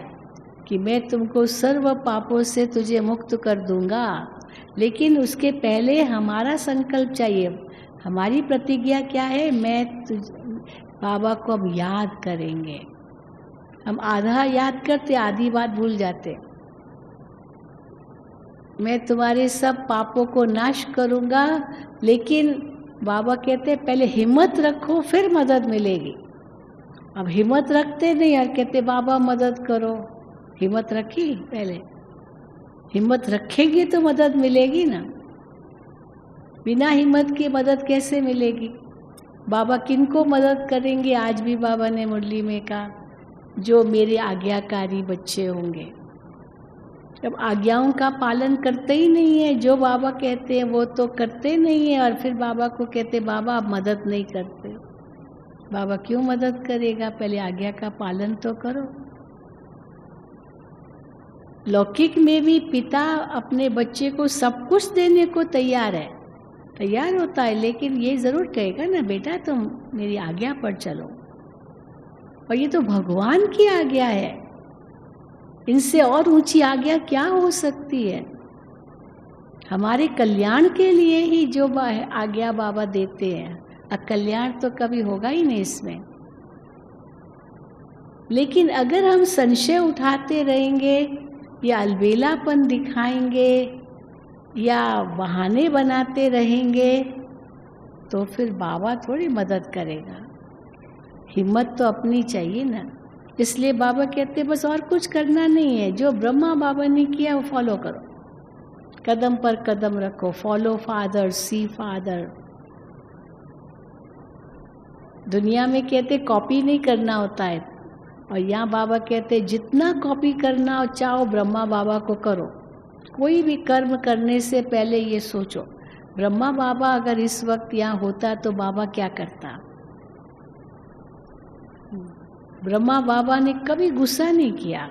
कि मैं तुमको सर्व पापों से तुझे मुक्त कर दूंगा। लेकिन उसके पहले हमारा संकल्प चाहिए। हमारी प्रतिज्ञा क्या है, बाबा को अब याद करेंगे। हम आधा याद करते, आधी बात भूल जाते। मैं तुम्हारे सब पापों को नाश करूंगा, लेकिन बाबा कहते पहले हिम्मत रखो फिर मदद मिलेगी। अब हिम्मत रखते नहीं और कहते बाबा मदद करो। हिम्मत रखी पहले, हिम्मत रखेंगे तो मदद मिलेगी ना। बिना हिम्मत के मदद कैसे मिलेगी। बाबा किनको मदद करेंगे, आज भी बाबा ने मुरली में कहा, जो मेरे आज्ञाकारी बच्चे होंगे। जब आज्ञाओं का पालन करते ही नहीं है, जो बाबा कहते हैं वो तो करते नहीं है, और फिर बाबा को कहते बाबा आप मदद नहीं करते। बाबा क्यों मदद करेगा, पहले आज्ञा का पालन तो करो। लौकिक में भी पिता अपने बच्चे को सब कुछ देने को तैयार होता है, लेकिन ये जरूर कहेगा ना, बेटा तुम मेरी आज्ञा पर चलो। और ये तो भगवान की आज्ञा है, इनसे और ऊंची आज्ञा क्या हो सकती है। हमारे कल्याण के लिए ही जो आज्ञा बाबा देते हैं, अकल्याण तो कभी होगा ही नहीं इसमें। लेकिन अगर हम संशय उठाते रहेंगे या अलबेलापन दिखाएंगे या बहाने बनाते रहेंगे, तो फिर बाबा थोड़ी मदद करेगा। हिम्मत तो अपनी चाहिए ना। इसलिए बाबा कहते बस और कुछ करना नहीं है, जो ब्रह्मा बाबा ने किया वो फॉलो करो, कदम पर कदम रखो, फॉलो फादर सी फादर। दुनिया में कहते कॉपी नहीं करना होता है, और यहाँ बाबा कहते जितना कॉपी करना चाहो ब्रह्मा बाबा को करो। कोई भी कर्म करने से पहले ये सोचो, ब्रह्मा बाबा अगर इस वक्त यहाँ होता तो बाबा क्या करता। ब्रह्मा बाबा ने कभी गुस्सा नहीं किया,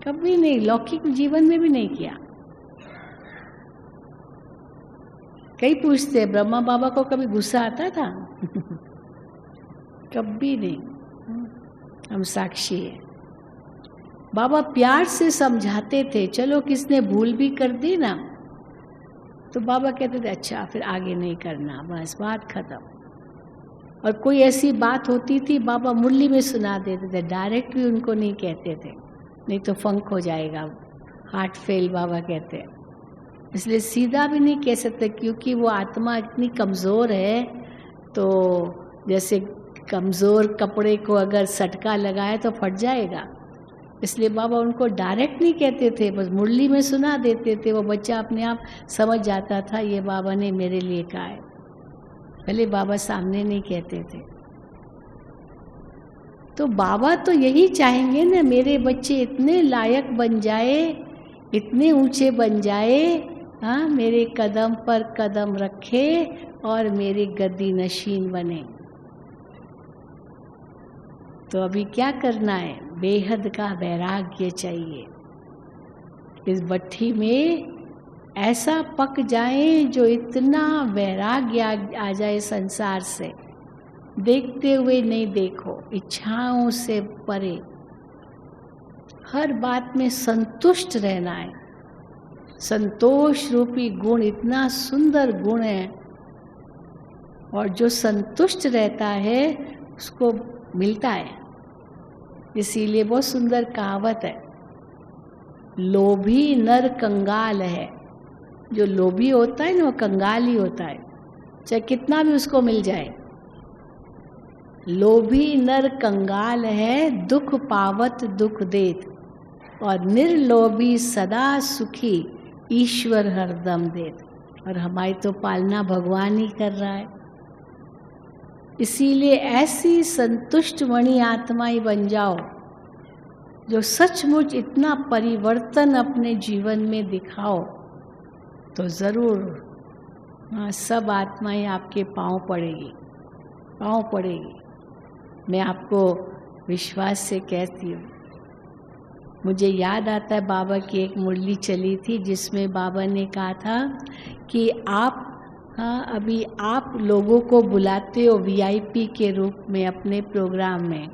कभी नहीं, लौकिक जीवन में भी नहीं किया। कई पूछते ब्रह्मा बाबा को कभी गुस्सा आता था? कभी नहीं। हम साक्षी है। बाबा प्यार से समझाते थे, चलो किसने भूल भी कर दी ना तो बाबा कहते थे अच्छा फिर आगे नहीं करना, बस बात खत्म। और कोई ऐसी बात होती थी बाबा मुरली में सुना देते थे, डायरेक्ट भी उनको नहीं कहते थे, नहीं तो फंक हो जाएगा, हार्ट फेल बाबा कहते हैं। इसलिए सीधा भी नहीं कह सकते क्योंकि वो आत्मा इतनी कमज़ोर है। तो जैसे कमज़ोर कपड़े को अगर सटका लगाए तो फट जाएगा, इसलिए बाबा उनको डायरेक्ट नहीं कहते थे, बस मुरली में सुना देते थे। वो बच्चा अपने आप समझ जाता था ये बाबा ने मेरे लिए कहा है, पहले बाबा सामने नहीं कहते थे। तो बाबा तो यही चाहेंगे ना मेरे बच्चे इतने लायक बन जाए, इतने ऊंचे बन जाए, हाँ मेरे कदम पर कदम रखे और मेरी गद्दी नशीन बने। तो अभी क्या करना है, बेहद का वैराग्य चाहिए। इस भट्ठी में ऐसा पक जाए जो इतना वैराग्य आ जाए संसार से, देखते हुए नहीं देखो, इच्छाओं से परे, हर बात में संतुष्ट रहना है। संतोष रूपी गुण इतना सुंदर गुण है, और जो संतुष्ट रहता है उसको मिलता है। इसीलिए बहुत सुंदर कहावत है, लोभी नर कंगाल है। जो लोभी होता है ना वो कंगाल ही होता है, चाहे कितना भी उसको मिल जाए। लोभी नर कंगाल है, दुख पावत दुख देत, और निर्लोभी सदा सुखी, ईश्वर हरदम देत। और हमारी तो पालना भगवान ही कर रहा है। इसीलिए ऐसी संतुष्ट मणि आत्मा ही बन जाओ जो सचमुच इतना परिवर्तन अपने जीवन में दिखाओ, तो ज़रूर हाँ सब आत्माएं आपके पाँव पड़ेगी, पाँव पड़ेगी। मैं आपको विश्वास से कहती हूँ। मुझे याद आता है बाबा की एक मुरली चली थी जिसमें बाबा ने कहा था कि आप हाँ अभी आप लोगों को बुलाते हो वीआईपी के रूप में अपने प्रोग्राम में,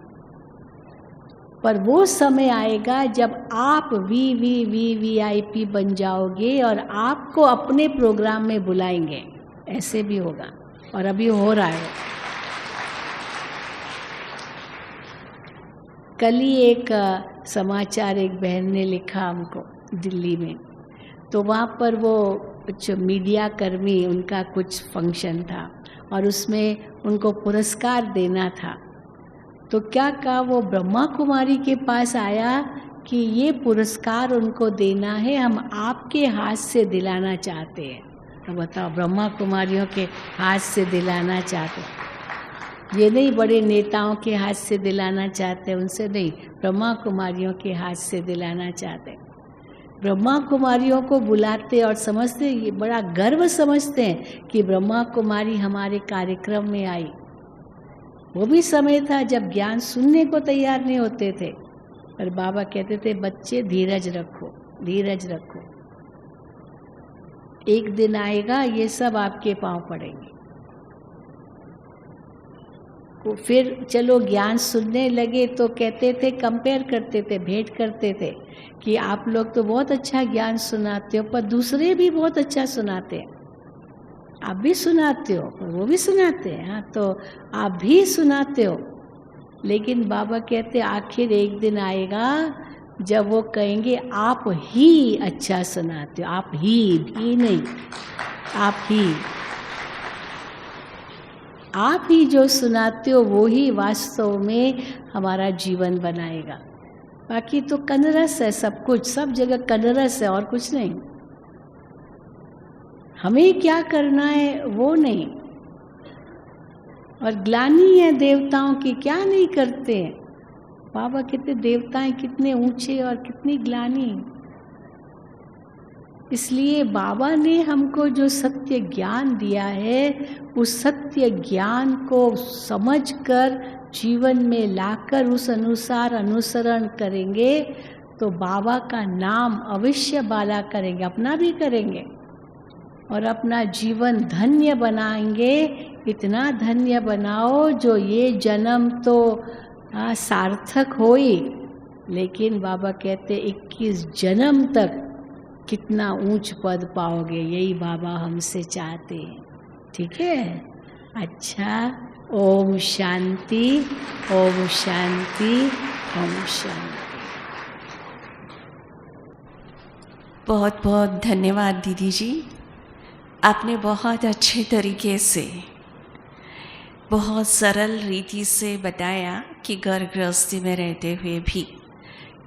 पर वो समय आएगा जब आप वीआईपी बन जाओगे और आपको अपने प्रोग्राम में बुलाएंगे। ऐसे भी होगा और अभी हो रहा है। कल ही एक समाचार एक बहन ने लिखा हमको दिल्ली में, तो वहाँ पर वो कुछ मीडिया कर्मी, उनका कुछ फंक्शन था और उसमें उनको पुरस्कार देना था। तो क्या कहा, वो ब्रह्मा कुमारी के पास आया कि ये पुरस्कार उनको देना है, हम आपके हाथ से दिलाना चाहते हैं। तो बताओ, ब्रह्मा कुमारियों के हाथ से दिलाना चाहते हैं, ये नहीं बड़े नेताओं के हाथ से दिलाना चाहते, उनसे नहीं, ब्रह्मा कुमारियों के हाथ से दिलाना चाहते। ब्रह्मा कुमारियों को बुलाते और समझते, ये बड़ा गर्व समझते हैं कि ब्रह्मा कुमारी हमारे कार्यक्रम में आई। वो भी समय था जब ज्ञान सुनने को तैयार नहीं होते थे, और बाबा कहते थे बच्चे धीरज रखो, धीरज रखो, एक दिन आएगा ये सब आपके पांव पड़ेंगे। फिर चलो ज्ञान सुनने लगे तो कहते थे, कंपेयर करते थे, भेंट करते थे कि आप लोग तो बहुत अच्छा ज्ञान सुनाते हो, पर दूसरे भी बहुत अच्छा सुनाते हैं, आप भी सुनाते हो और वो भी सुनाते हैं, हाँ तो आप भी सुनाते हो। लेकिन बाबा कहते आखिर एक दिन आएगा जब वो कहेंगे आप ही अच्छा सुनाते हो, आप ही, भी नहीं, आप ही जो सुनाते हो वो ही वास्तव में हमारा जीवन बनाएगा। बाकी तो कनरस है सब कुछ, सब जगह कनरस है और कुछ नहीं। हमें क्या करना है वो नहीं। और ग्लानि है देवताओं की, क्या नहीं करते हैं। बाबा कहते देवताएं कितने ऊंचे और कितनी ग्लानि। इसलिए बाबा ने हमको जो सत्य ज्ञान दिया है, उस सत्य ज्ञान को समझकर जीवन में लाकर उस अनुसार अनुसरण करेंगे तो बाबा का नाम अवश्य बाला करेंगे, अपना भी करेंगे और अपना जीवन धन्य बनाएंगे। इतना धन्य बनाओ जो ये जन्म तो सार्थक हो ही, लेकिन बाबा कहते 21 जन्म तक कितना ऊंच पद पाओगे, यही बाबा हमसे चाहते हैं। ठीक है, अच्छा, ओम शांति, ओम शांति, ओम शांति। बहुत बहुत धन्यवाद दीदी जी, आपने बहुत अच्छे तरीके से, बहुत सरल रीति से बताया कि घर गृहस्थी में रहते हुए भी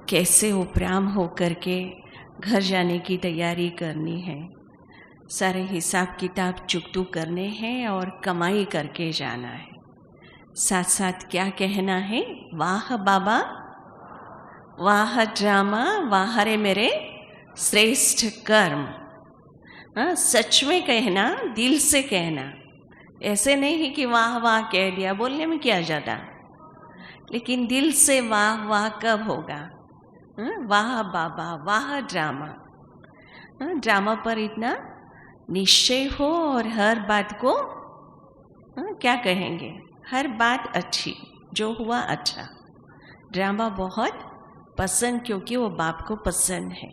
कैसे उपराम होकर के घर जाने की तैयारी करनी है, सारे हिसाब किताब चुकतू करने हैं और कमाई करके जाना है। साथ साथ क्या कहना है, वाह बाबा, वाह ड्रामा, वाह रे मेरे श्रेष्ठ कर्म। हाँ, सच में कहना, दिल से कहना, ऐसे नहीं है कि वाह वाह कह दिया, बोलने में क्या जाता, लेकिन दिल से वाह वाह कब होगा? वाह बाबा, वाह ड्रामा। ड्रामा पर इतना निश्चय हो और हर बात को क्या कहेंगे, हर बात अच्छी, जो हुआ अच्छा। ड्रामा बहुत पसंद, क्योंकि वो बाप को पसंद है।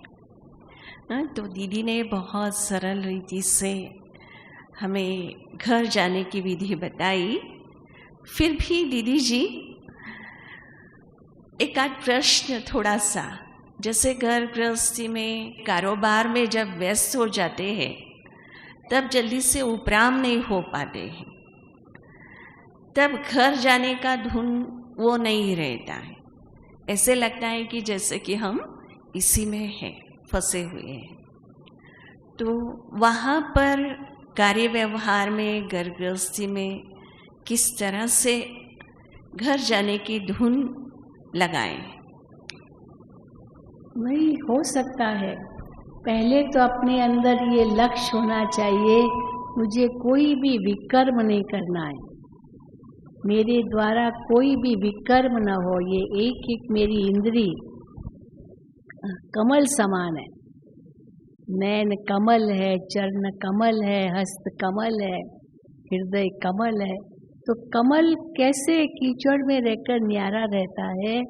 तो दीदी ने बहुत सरल रीति से हमें घर जाने की विधि बताई। फिर भी दीदी जी एक आध प्रश्न थोड़ा सा, जैसे घर गृहस्थी में, कारोबार में जब व्यस्त हो जाते हैं तब जल्दी से उपराम नहीं हो पाते हैं, तब घर जाने का धुन वो नहीं रहता है। ऐसे लगता है कि जैसे कि हम इसी में हैं, फंसे हुए हैं। तो वहाँ पर कार्य व्यवहार में, घर गृहस्थी में किस तरह से घर जाने की धुन लगाएं? नहीं हो सकता है। पहले तो अपने अंदर ये लक्ष्य होना चाहिए, मुझे कोई भी विकर्म नहीं करना है, मेरे द्वारा कोई भी विकर्म न हो। ये एक एक मेरी इंद्री कमल समान है, नैन कमल है, चरण कमल है, हस्त कमल है, हृदय कमल है। तो कमल कैसे कीचड़ में रहकर न्यारा रहता है,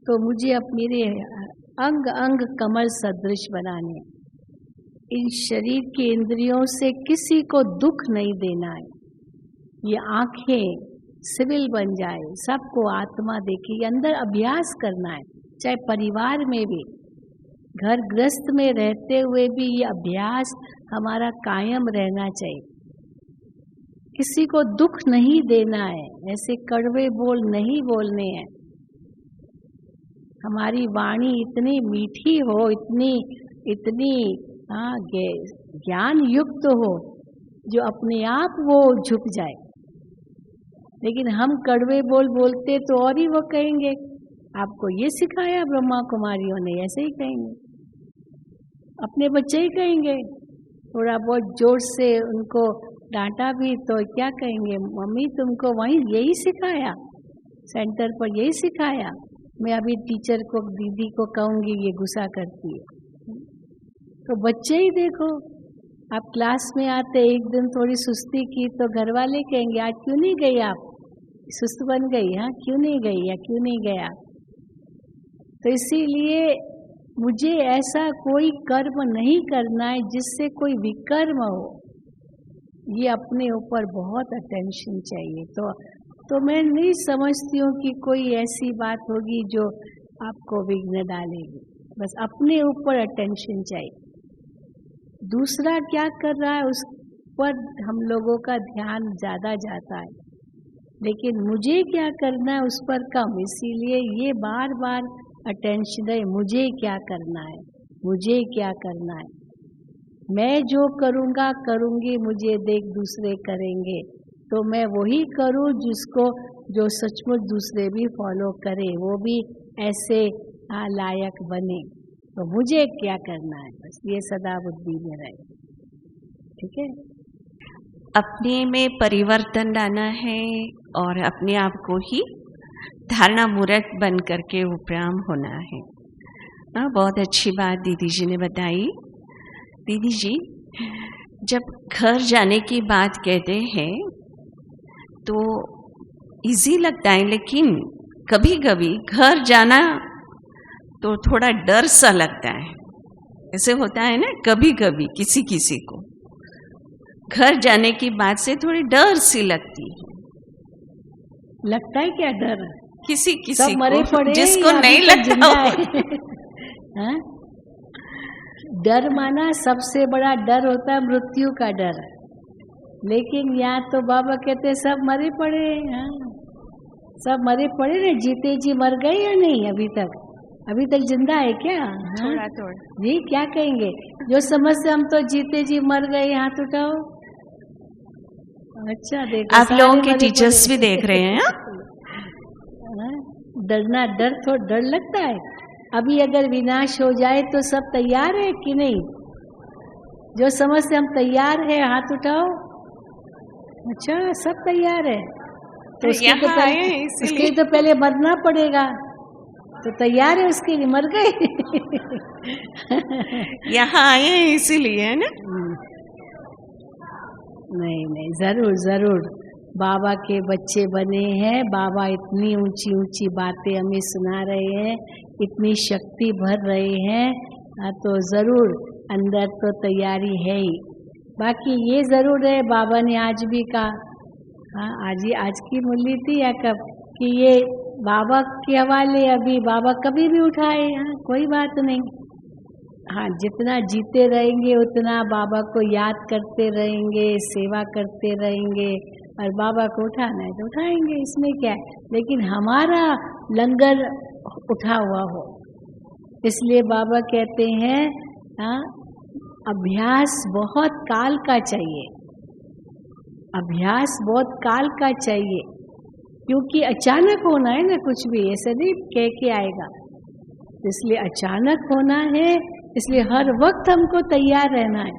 तो मुझे अब मेरे अंग अंग कमल सदृश बनाने, इन शरीर की इंद्रियों से किसी को दुख नहीं देना है। ये आंखें सिविल बन जाए, सबको आत्मा देखे, ये अंदर अभ्यास करना है। चाहे परिवार में भी, घर गृहस्थ में रहते हुए भी ये अभ्यास हमारा कायम रहना चाहिए। किसी को दुख नहीं देना है, ऐसे कड़वे बोल नहीं बोलने हैं। हमारी वाणी इतनी मीठी हो, इतनी ज्ञान युक्त हो, जो अपने आप वो झुक जाए। लेकिन हम कड़वे बोल बोलते तो और ही वो कहेंगे आपको ये सिखाया ब्रह्मा कुमारियों ने, ऐसे ही कहेंगे, अपने बच्चे ही कहेंगे। थोड़ा बहुत जोर से उनको डांटा भी तो क्या कहेंगे, मम्मी तुमको वहीं यही सिखाया, सेंटर पर यही सिखाया। मैं अभी टीचर को, दीदी को कहूँगी ये गुस्सा करती है। तो बच्चे ही देखो, आप क्लास में आते, एक दिन थोड़ी सुस्ती की तो घर वाले कहेंगे आज क्यों नहीं गई, आप सुस्त बन गई, हाँ क्यों नहीं गई या क्यों नहीं गया। तो इसीलिए मुझे ऐसा कोई कर्म नहीं करना है जिससे कोई विकर्म हो, ये अपने ऊपर बहुत अटेंशन चाहिए। तो मैं नहीं समझती हूँ कि कोई ऐसी बात होगी जो आपको विघ्न डालेगी, बस अपने ऊपर अटेंशन चाहिए। दूसरा क्या कर रहा है उस पर हम लोगों का ध्यान ज़्यादा जाता है, लेकिन मुझे क्या करना है उस पर कम। इसीलिए ये बार बार अटेंशन है, मुझे क्या करना है, मुझे क्या करना है, मैं जो करूँगा करूँगी, मुझे देख दूसरे करेंगे तो मैं वही करूँ जिसको, जो सचमुच दूसरे भी फॉलो करें, वो भी ऐसे लायक बने। तो मुझे क्या करना है, बस ये सदा बुद्धि में रहे। ठीक है, अपने में परिवर्तन लाना है और अपने आप को ही धारणा मूर्त बन करके उपराम होना है। बहुत अच्छी बात दीदी जी ने बताई। दीदी जी, जब घर जाने की बात कहते हैं तो इजी लगता है, लेकिन कभी कभी घर जाना तो थोड़ा डर सा लगता है। ऐसे होता है ना कभी कभी किसी किसी को, घर जाने की बात से थोड़ी डर सी लगती है। लगता है क्या डर? किसी किसी सब मरे को, पड़े जिसको या नहीं अभी तक लगता जिंदा हो। है? हाँ? डर माना सबसे बड़ा डर होता है मृत्यु का डर, लेकिन यहाँ तो बाबा कहते हैं सब मरे पड़े। हाँ, सब मरे पड़े ना, जीते जी मर गए या नहीं अभी तक? अभी तक जिंदा है क्या? हाँ? थोड़ा थोड़ा जी क्या कहेंगे? जो समझते हम तो जीते जी मर गए, हाथ उठाओ। अच्छा देखो, आप सारे लोगों के मरे टीचर्स पड़े। भी देख रहे हैं। हाँ? डरना, डर लगता है। अभी अगर विनाश हो जाए तो सब तैयार है कि नहीं? जो समझते हम तैयार है, हाथ उठाओ। अच्छा, सब तैयार है तो उसके लिए तो पहले मरना पड़ेगा। तो तैयार है उसके लिए, मर गए। यहाँ आए हैं इसीलिए, है ना? नहीं, जरूर जरूर बाबा के बच्चे बने हैं। बाबा इतनी ऊंची ऊंची बातें हमें सुना रहे हैं, इतनी शक्ति भर रहे हैं, तो जरूर अंदर तो तैयारी है ही। बाकी ये जरूर है, बाबा ने आज भी कहा, हाँ आज की मुरली थी या कब, कि ये बाबा के हवाले, अभी बाबा कभी भी उठाए। हाँ, कोई बात नहीं। हाँ, जितना जीते रहेंगे उतना बाबा को याद करते रहेंगे, सेवा करते रहेंगे, और बाबा को उठाना है तो उठाएंगे, इसमें क्या है। लेकिन हमारा लंगर उठा हुआ हो, इसलिए बाबा कहते हैं हाँ, अभ्यास बहुत काल का चाहिए। अभ्यास बहुत काल का चाहिए, क्योंकि अचानक होना है ना, कुछ भी ऐसे नहीं कह के आएगा। इसलिए अचानक होना है, इसलिए हर वक्त हमको तैयार रहना है।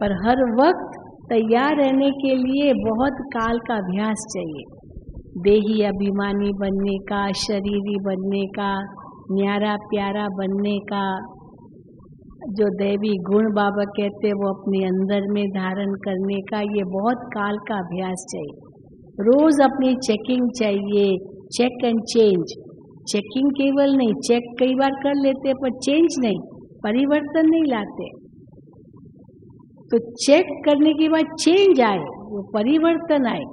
पर हर वक्त तैयार रहने के लिए बहुत काल का अभ्यास चाहिए। देही अभिमानी बनने का, शरीरी बनने का, न्यारा प्यारा बनने का, जो दैवी गुण बाबा कहते हैं वो अपने अंदर में धारण करने का, ये बहुत काल का अभ्यास चाहिए। रोज अपनी चेकिंग चाहिए, चेक एंड चेंज। चेकिंग केवल नहीं, चेक कई बार कर लेते हैं पर चेंज नहीं, परिवर्तन नहीं लाते। तो चेक करने के बाद चेंज आए, वो परिवर्तन आए।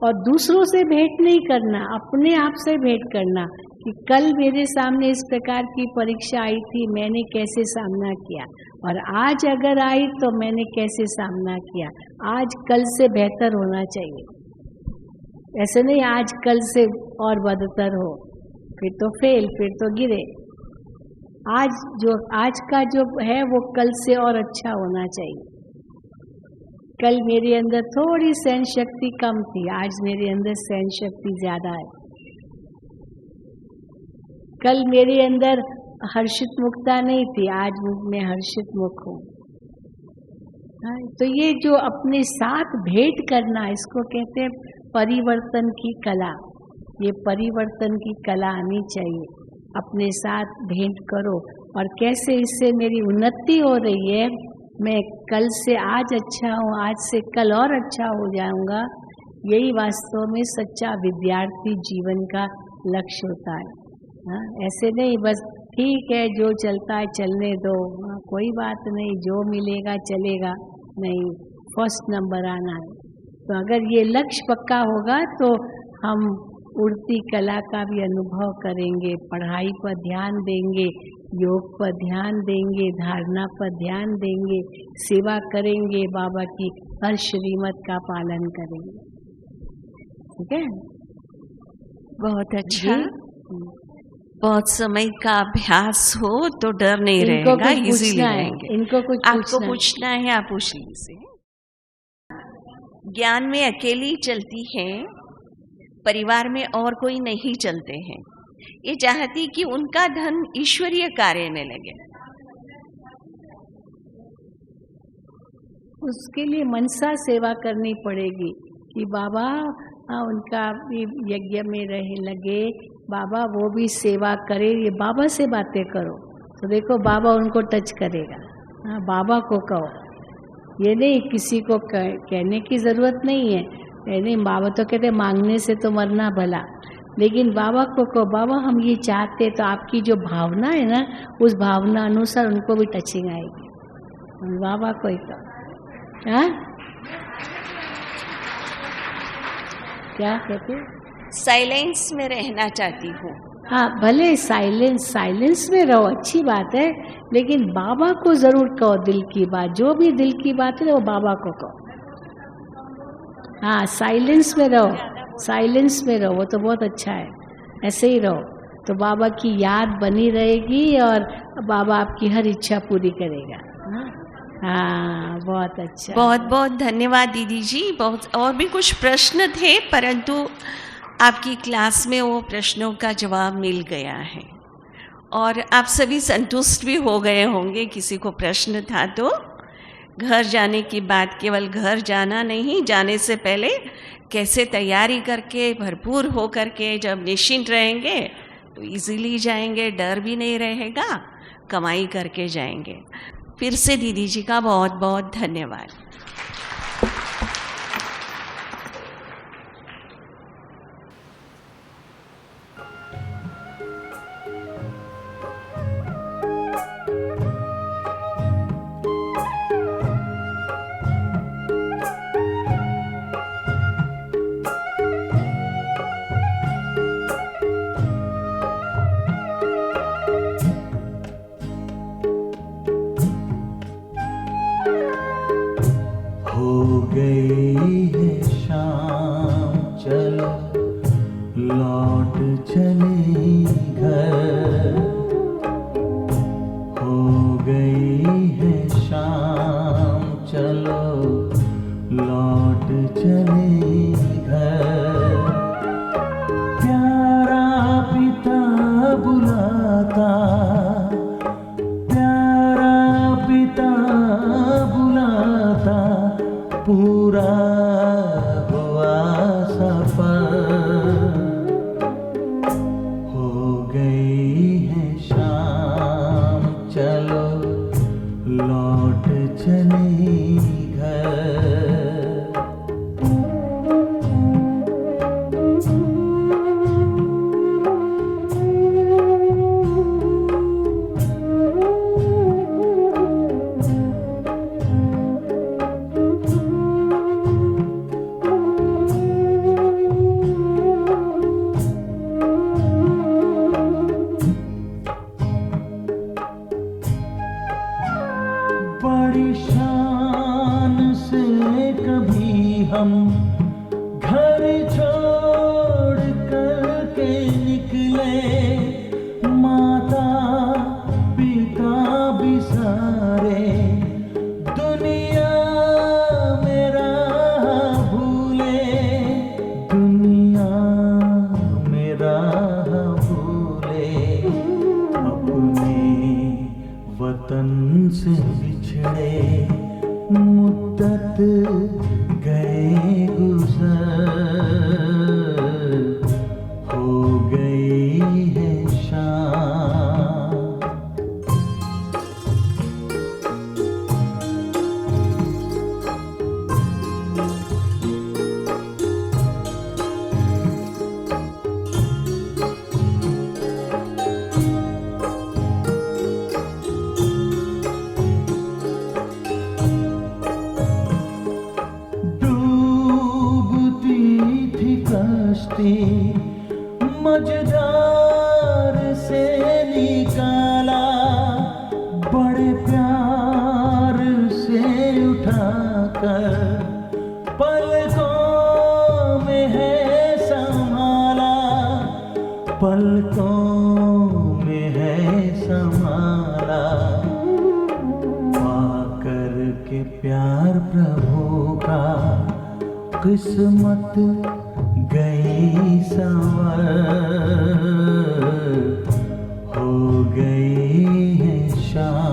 और दूसरों से भेंट नहीं करना, अपने आप से भेंट करना कि कल मेरे सामने इस प्रकार की परीक्षा आई थी, मैंने कैसे सामना किया, और आज अगर आई तो मैंने कैसे सामना किया। आज कल से बेहतर होना चाहिए, ऐसे नहीं आज कल से और बदतर हो, फिर तो फेल, फिर तो गिरे। आज का जो है वो कल से और अच्छा होना चाहिए। कल मेरे अंदर थोड़ी सहन शक्ति कम थी, आज मेरे अंदर सहन शक्ति ज्यादा है। कल मेरे अंदर हर्षित मुक्ता नहीं थी, आज मैं हर्षित मुख हूँ। तो ये जो अपने साथ भेंट करना, इसको कहते हैं परिवर्तन की कला। ये परिवर्तन की कला आनी चाहिए। अपने साथ भेंट करो, और कैसे इससे मेरी उन्नति हो रही है, मैं कल से आज अच्छा हूँ, आज से कल और अच्छा हो जाऊंगा। यही वास्तव में सच्चा विद्यार्थी जीवन का लक्ष्य होता है। हाँ, ऐसे नहीं बस ठीक है जो चलता है चलने दो, हाँ, कोई बात नहीं, जो मिलेगा चलेगा, नहीं, फर्स्ट नंबर आना है। तो अगर ये लक्ष्य पक्का होगा तो हम उड़ती कला का भी अनुभव करेंगे, पढ़ाई पर ध्यान देंगे, योग पर ध्यान देंगे, धारणा पर ध्यान देंगे, सेवा करेंगे, बाबा की हर श्रीमत का पालन करेंगे। ठीक है, बहुत अच्छा। बहुत समय का अभ्यास हो तो डर नहीं रहेगा, इजीली रहेंगे। इनको कुछ आपको पूछना है, आप पूछ लीजिए। ज्ञान में अकेली चलती है, परिवार में और कोई नहीं चलते हैं। ये चाहती कि उनका धन ईश्वरीय कार्य में लगे। उसके लिए मनसा सेवा करनी पड़ेगी कि बाबा उनका भी यज्ञ में रहे लगे, बाबा वो भी सेवा करे। ये बाबा से बातें करो तो देखो बाबा उनको टच करेगा। हाँ, बाबा को कहो, ये नहीं किसी को कहने की जरूरत नहीं है। नहीं, बाबा तो कहते मांगने से तो मरना भला, लेकिन बाबा को कहो बाबा हम ये चाहते, तो आपकी जो भावना है ना उस भावना अनुसार उनको भी टचिंग आएगी। बाबा को ही कहो। हाँ क्या कहते? साइलेंस में रहना चाहती हूँ। हाँ भले साइलेंस में रहो, अच्छी बात है, लेकिन बाबा को जरूर कहो दिल की बात, जो भी दिल की बात है वो बाबा को कहो। हाँ साइलेंस में रहो, वो तो बहुत अच्छा है, ऐसे ही रहो तो बाबा की याद बनी रहेगी और बाबा आपकी हर इच्छा पूरी करेगा। हाँ बहुत अच्छा। बहुत बहुत धन्यवाद दीदी जी। बहुत और भी कुछ प्रश्न थे, परंतु आपकी क्लास में वो प्रश्नों का जवाब मिल गया है और आप सभी संतुष्ट भी हो गए होंगे। किसी को प्रश्न था तो घर जाने की बात, केवल घर जाना नहीं, जाने से पहले कैसे तैयारी करके भरपूर हो करके जब निश्चिंत रहेंगे तो इजीली जाएंगे, डर भी नहीं रहेगा, कमाई करके जाएंगे। फिर से दीदी जी का बहुत बहुत धन्यवाद। हो गई है शाम, चलो लौट चले घर। हो गई है शाम, चलो लौट चले घर। प्यारा पिता बुलाता, प्यारा पिता बुलाता, पूरा हुआ सफर। हो गई है शाम, चलो लौट चले घर। बड़ी शान से कभी हम घर छोड़ कर के निकले, माता पिता भी सारे दुनिया में राह भूले, दुनिया में राह भूले। अपने वतन से बिछड़े मुद्दत गए गुजर। हो गई है शाम, मझधार से निकाला, बड़े प्यार से उठाकर पलकों में है संभाला, पलकों में है संभाला। पाकर के प्यार प्रभु का किस्मत गई संवर। हो गई है शाम,